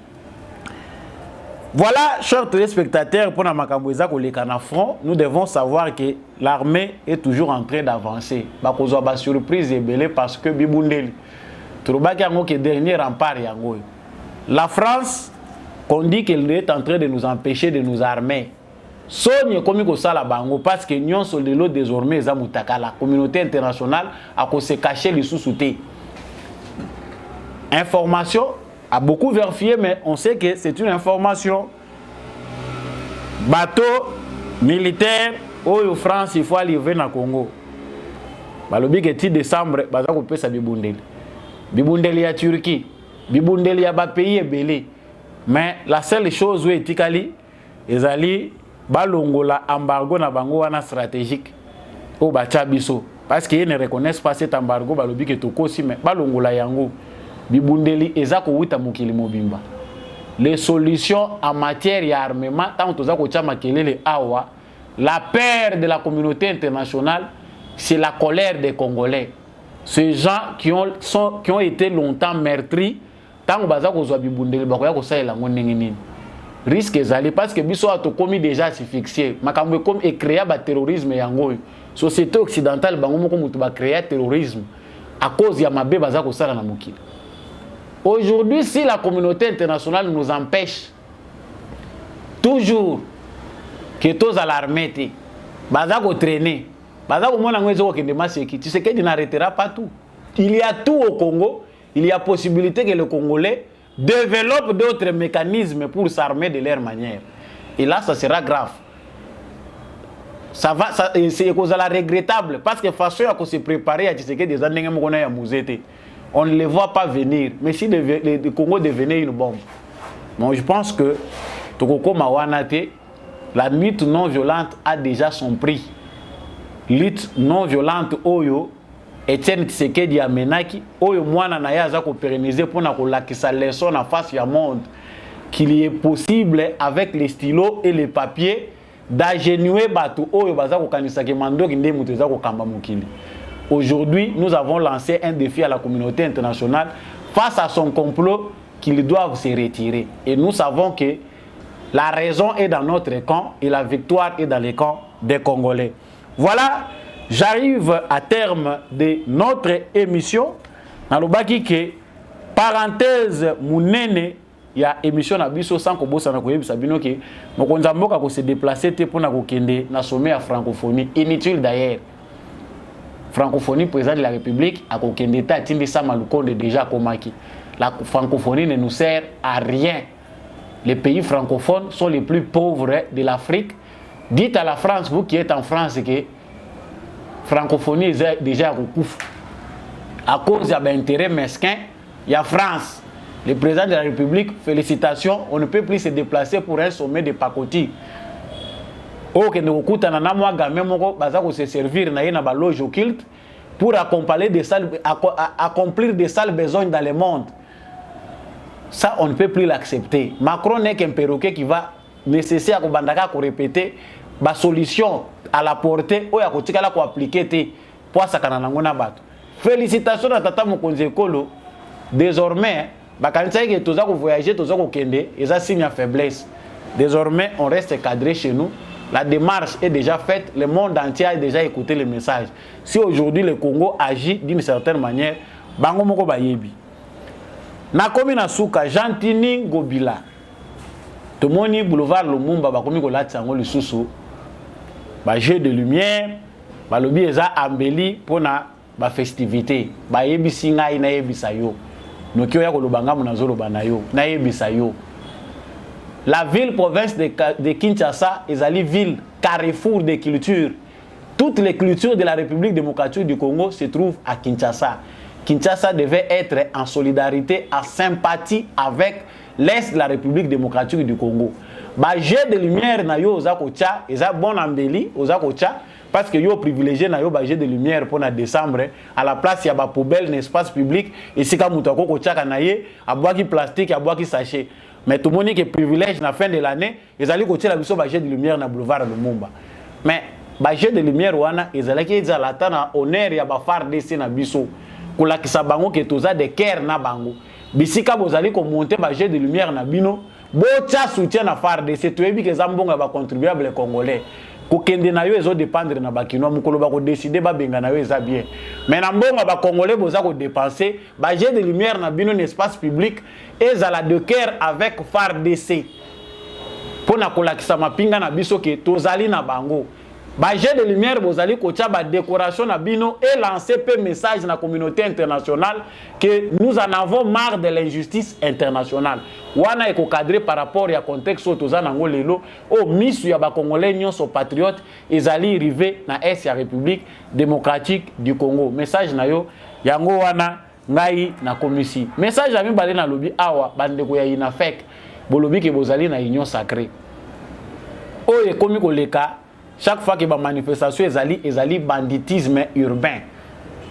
Voilà, chers téléspectateurs, pour la front, nous devons savoir que l'armée est toujours en train d'avancer. Il y a une surprise parce que Bibundeli, le dernier rempart. La France, qu'on dit qu'elle est en train de nous empêcher de nous armer. Sonia comme ça la bango parce que nous sommes de l'eau désormais la communauté internationale a se cacher les sous-soutés. Information a beaucoup vérifié, mais on sait que c'est une information. Bateau militaire au France il faut livrer dans Congo. Le 10 décembre, baza ko pesa Bibundeli. Bibundeli à Turquie, Bibundeli à pays belé. Mais la seule chose où etikali ezali balongola embargo na bango wana stratégique au bacha biso parce qu'ils ne reconnaissent pas cet embargo balobi ke tokosi mais balongola yango. Bibundeli ezako wita mukili mobimba. Les solutions en matière d'armement, tant que la peur de la communauté internationale, c'est la colère des Congolais. Ces gens qui ont été longtemps meurtris, tant que Bibundeli risque parce que biso a commis déjà asphyxié. Makambo comme créer le terrorisme yango. Société occidentale bango ko mutu ba créer terrorisme à cause ya mabe bazako sala na mukili. Aujourd'hui, si la communauté internationale nous empêche toujours que tous à l'armée, bazako traîner, bazako mona ngwezo ko ndema seki, tu sais que tu n'arrêteras pas tout. Il y a tout au Congo, il y a possibilité que le Congolais développe d'autres mécanismes pour s'armer de leur manière. Et là, ça sera grave. Ça va, c'est regrettable parce que façon à se préparer à ce que des années à mouzete. On ne les voit pas venir. Mais si le Congo devenait une bombe, bon, je pense que Tokoko Mawanate, la lutte non violente a déjà son prix. Lutte non violente Oyo, Etienne Tshisekedi Amenaki, Oyo Mwana Naya Zako pérenniser pour que sa leçon en face du monde qu'il est possible avec les stylos et les papiers d'agénuer Batou Oyo Bazako Kanisaki Mando Kinde Mutezako Kamba Mukili. Aujourd'hui, nous avons lancé un défi à la communauté internationale face à son complot qu'ils doivent se retirer. Et nous savons que la raison est dans notre camp et la victoire est dans les camps des Congolais. Voilà, j'arrive à terme de notre émission. Nalobaki ke parenthèse munene ya émission na biso sans ko bossa na ko yebisa bino ke mokonza mboka ko se déplacer te pona ko kende na sommet à francophonie inutile d'ailleurs. Francophonie, président de la République, à aucun état, déjà comaki. La francophonie ne nous sert à rien. Les pays francophones sont les plus pauvres de l'Afrique. Dites à la France, vous qui êtes en France, que francophonie est déjà à recouf. À cause de l'intérêt mesquin, il y a France. Le président de la République, félicitations, on ne peut plus se déplacer pour un sommet de pacotille. Ok, nous écoutons se servir na loge occulte pour accomplir des sales besoins dans le monde. Ça, on ne peut plus l'accepter. Macron n'est qu'un perroquet qui va nécessaire à répéter la solution à la portée ou à appliquer pour ça. Félicitations à Tata Mokonzi Ekolo. Désormais, quand tu as voyagé, tu as kende, et ça signe faiblesse. Désormais, on reste cadré chez nous. La démarche est déjà faite, le monde entier a déjà écouté le message. Si aujourd'hui le Congo agit d'une certaine manière, bango moko bayebi. Na komi na suka Jantini Ngobila. Tomoni boulevard Lumumba bakomi ko latsango lisusu. Ba jeu de lumière, ba lobi eza ambeli pona ba festivité. Ba yebisi ngai na yebisa yo. Nokyo ya ko lobanga mona zolo banayo, na yebisa yo. La ville-province de Kinshasa est une ville carrefour de cultures. Toutes les cultures de la République démocratique du Congo se trouvent à Kinshasa. Kinshasa devait être en solidarité, en sympathie avec l'Est de la République démocratique du Congo. Ba jet de lumière na yo oza kocha, eza bon embelli, oza kocha, parce que yo privilégié na yo ba jet de lumière pour na décembre, à la place ya ba poubelle, n'espace public, et si ka moutako kocha kanaye, a bois qui plastique, a bois qui sachet. Mais tout le monde qui est privilège na fin de l'année, ils allaient kocha la biso ba jet de lumière na boulevard Lumumba. Mais ba jet de lumière wana, ils allaient ki ezalata na honneur ya ba FARDC na biso. Kola kisa bango ke toza de ker na bango. Bisika bozali ko monter ba jet de lumière na bino. Bocha soutien na FARDC to ebi ke zambonga ba contribuable congolais. Ko kende na yo ezo dépendre na bakino mukolo ba ko décider ba benga na yo eza bien. Mais na mbonga ba congolais boza ko dépenser ba jet de lumière na bino n'espace public ezala de ker avec FARDC. Pona kola kisa mapinga na biso ke tozali na bango. Ba jet de lumière bozali kocha ba décoration na bino et lancer peu message na communauté internationale que nous en avons marre de l'injustice internationale. Wana eko cadré par rapport ya contexte au toza nango lelo o misu ya ba congolais nyonso patriote ezali rivé na est ya République démocratique du Congo. Message na yo yango wana ngai na komisi. Message ami balé na lobi awa bandeko ya inafek bolobi ke bozali na union sacrée. O ekomi koleka chaque fois que la manifestation ezali banditisme urbain,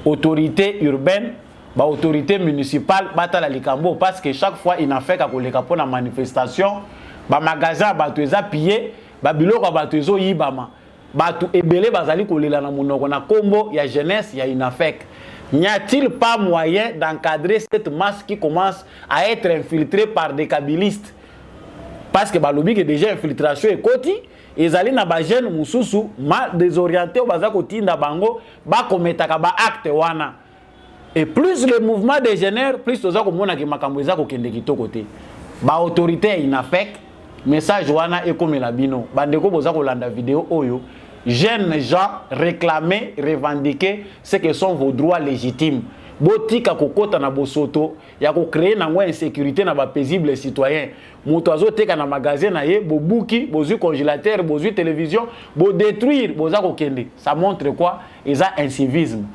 autorité urbaine, autorité municipale, batala likambo parce que chaque fois il n'a fait qu'à koleka pour la manifestation, magasin batu eza pillé, biloko batu ezo yibama, batu ebele bazali kolela na monoko na kombo ya jeunesse ya inafek. N'y a-t-il pas moyen d'encadrer cette masse qui commence à être infiltrée par des kabylistes? Parce que balobi que déjà infiltration est koti. Ezali na ba jeune mususu mal désorienté baza kotinda bango ba kometaka ba acte wana. Et plus le mouvement dégénère, plus toza komona ki makambo eza kokende kitoko te. Ba autorité inafek message wana ekomela bino. Bandeko boza kolanda vidéo oyo. Jeunes gens réclamer, revendiquer ce que sont vos droits légitimes. Botika kokota na bosoto ya ko créer na ngwa insécurité na ba paisible citoyen. Moto azoteka na magasin na ye bobuki, bozu congélateur, bozu télévision, bo détruire, boza ko kende. Ça montre quoi? Eza incivisme.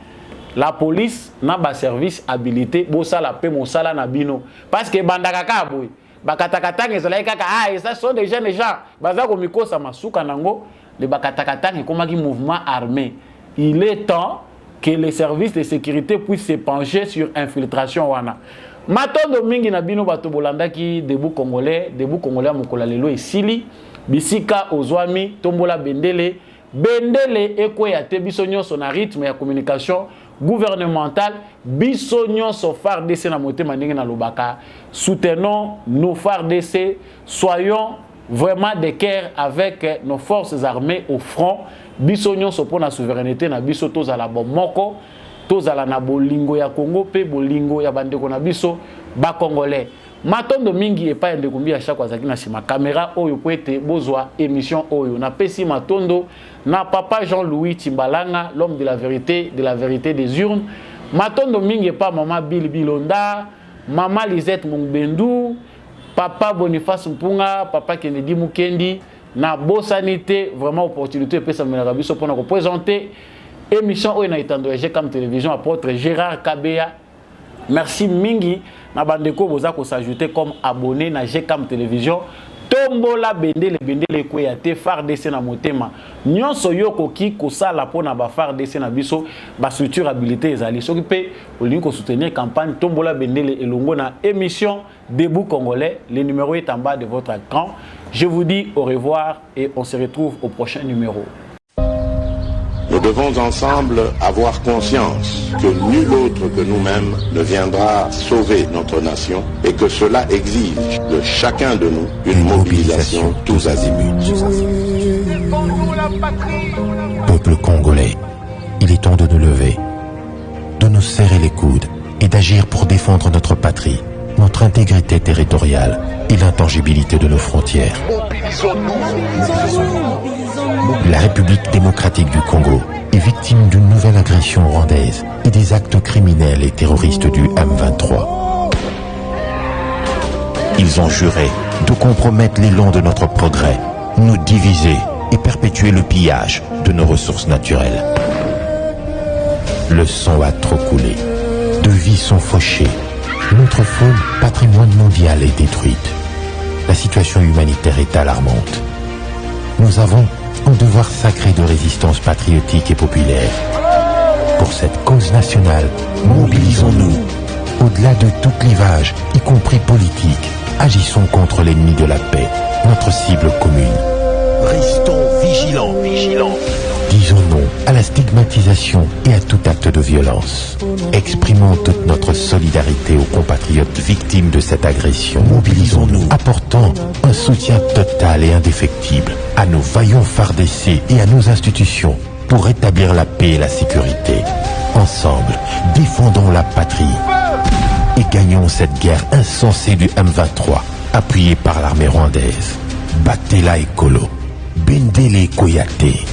La police n'a pas service habilité bosa la paix mosala na bino parce que bandaka ka boy. Bakatakatanga ezala kaka ça sont des jeunes gens. Baza ko mikosa masuka nango, le bakatakatanga komaki mouvement armé. Il est temps que les services de sécurité puissent se pencher sur infiltration wana. Matondo mingi na bino bato bolanda ki debout congolais mokola lelo esili bisika ozwami tombola bendele ekwe ya te biso nyonso na rythme ya communication gouvernementale biso nyonso FARDC na motema ndenge na lobaka. Soutenons nos FARDC, soyons vraiment de cœur avec nos forces armées au front. Biso nyonso pour la souveraineté na biso tozala bomoko tozala na bolingo ya Congo pe bolingo ya bandeko na biso ba congolais. Matondo mingi epa ende kumbi ya chaque azaki na sima caméra oyo po ete bozwa émission oyo na pesi matondo na papa Jean-Louis Timbalanga, l'homme de la vérité des urnes. Matondo mingi epa maman Bill Bilonda, maman Lisette Mungbendu, papa Boniface Mpunga, papa Kennedy Mukendi. Na bosanité vraiment opportunité pesa menaka biso pour nous présenter émission oyo na itando ya GCAM télévision apôtre Gérard Kabeya. Merci mingi na bandeko boza ko s'ajouter comme abonné na GCAM télévision. Tombola bendele kweya te FARDC na motema. Nyonso yoko ki kosala pona ba FARDC na biso ba structure habilité ezali. Soki pe olingi ko soutenir campagne Tombola bendele elongo na émission Debout Congolais. Le numéro est en bas de votre écran. Je vous dis au revoir et on se retrouve au prochain numéro. Nous devons ensemble avoir conscience que nul autre que nous-mêmes ne viendra sauver notre nation et que cela exige de chacun de nous une mobilisation tous azimuts. Peuple congolais, il est temps de nous lever, de nous serrer les coudes et d'agir pour défendre notre patrie, notre intégrité territoriale et l'intangibilité de nos frontières. La République démocratique du Congo est victime d'une nouvelle agression rwandaise et des actes criminels et terroristes du M23. Ils ont juré de compromettre l'élan de notre progrès, nous diviser et perpétuer le pillage de nos ressources naturelles. Le sang a trop coulé, de vies sont fauchées, Notre faune, patrimoine mondial, est détruite. La situation humanitaire est alarmante. Nous avons un devoir sacré de résistance patriotique et populaire. Pour cette cause nationale, mobilisons-nous. Au-delà de tout clivage, y compris politique, agissons contre l'ennemi de la paix, notre cible commune. Restons vigilants. Disons non à la stigmatisation et à tout acte de violence. Exprimons toute notre solidarité aux compatriotes victimes de cette agression. Mobilisons-nous. Apportons un soutien total et indéfectible à nos vaillants FARDC et à nos institutions pour rétablir la paix et la sécurité. Ensemble, défendons la patrie et gagnons cette guerre insensée du M23, appuyée par l'armée rwandaise. Battez-la Ekolo, Bendele Koyate.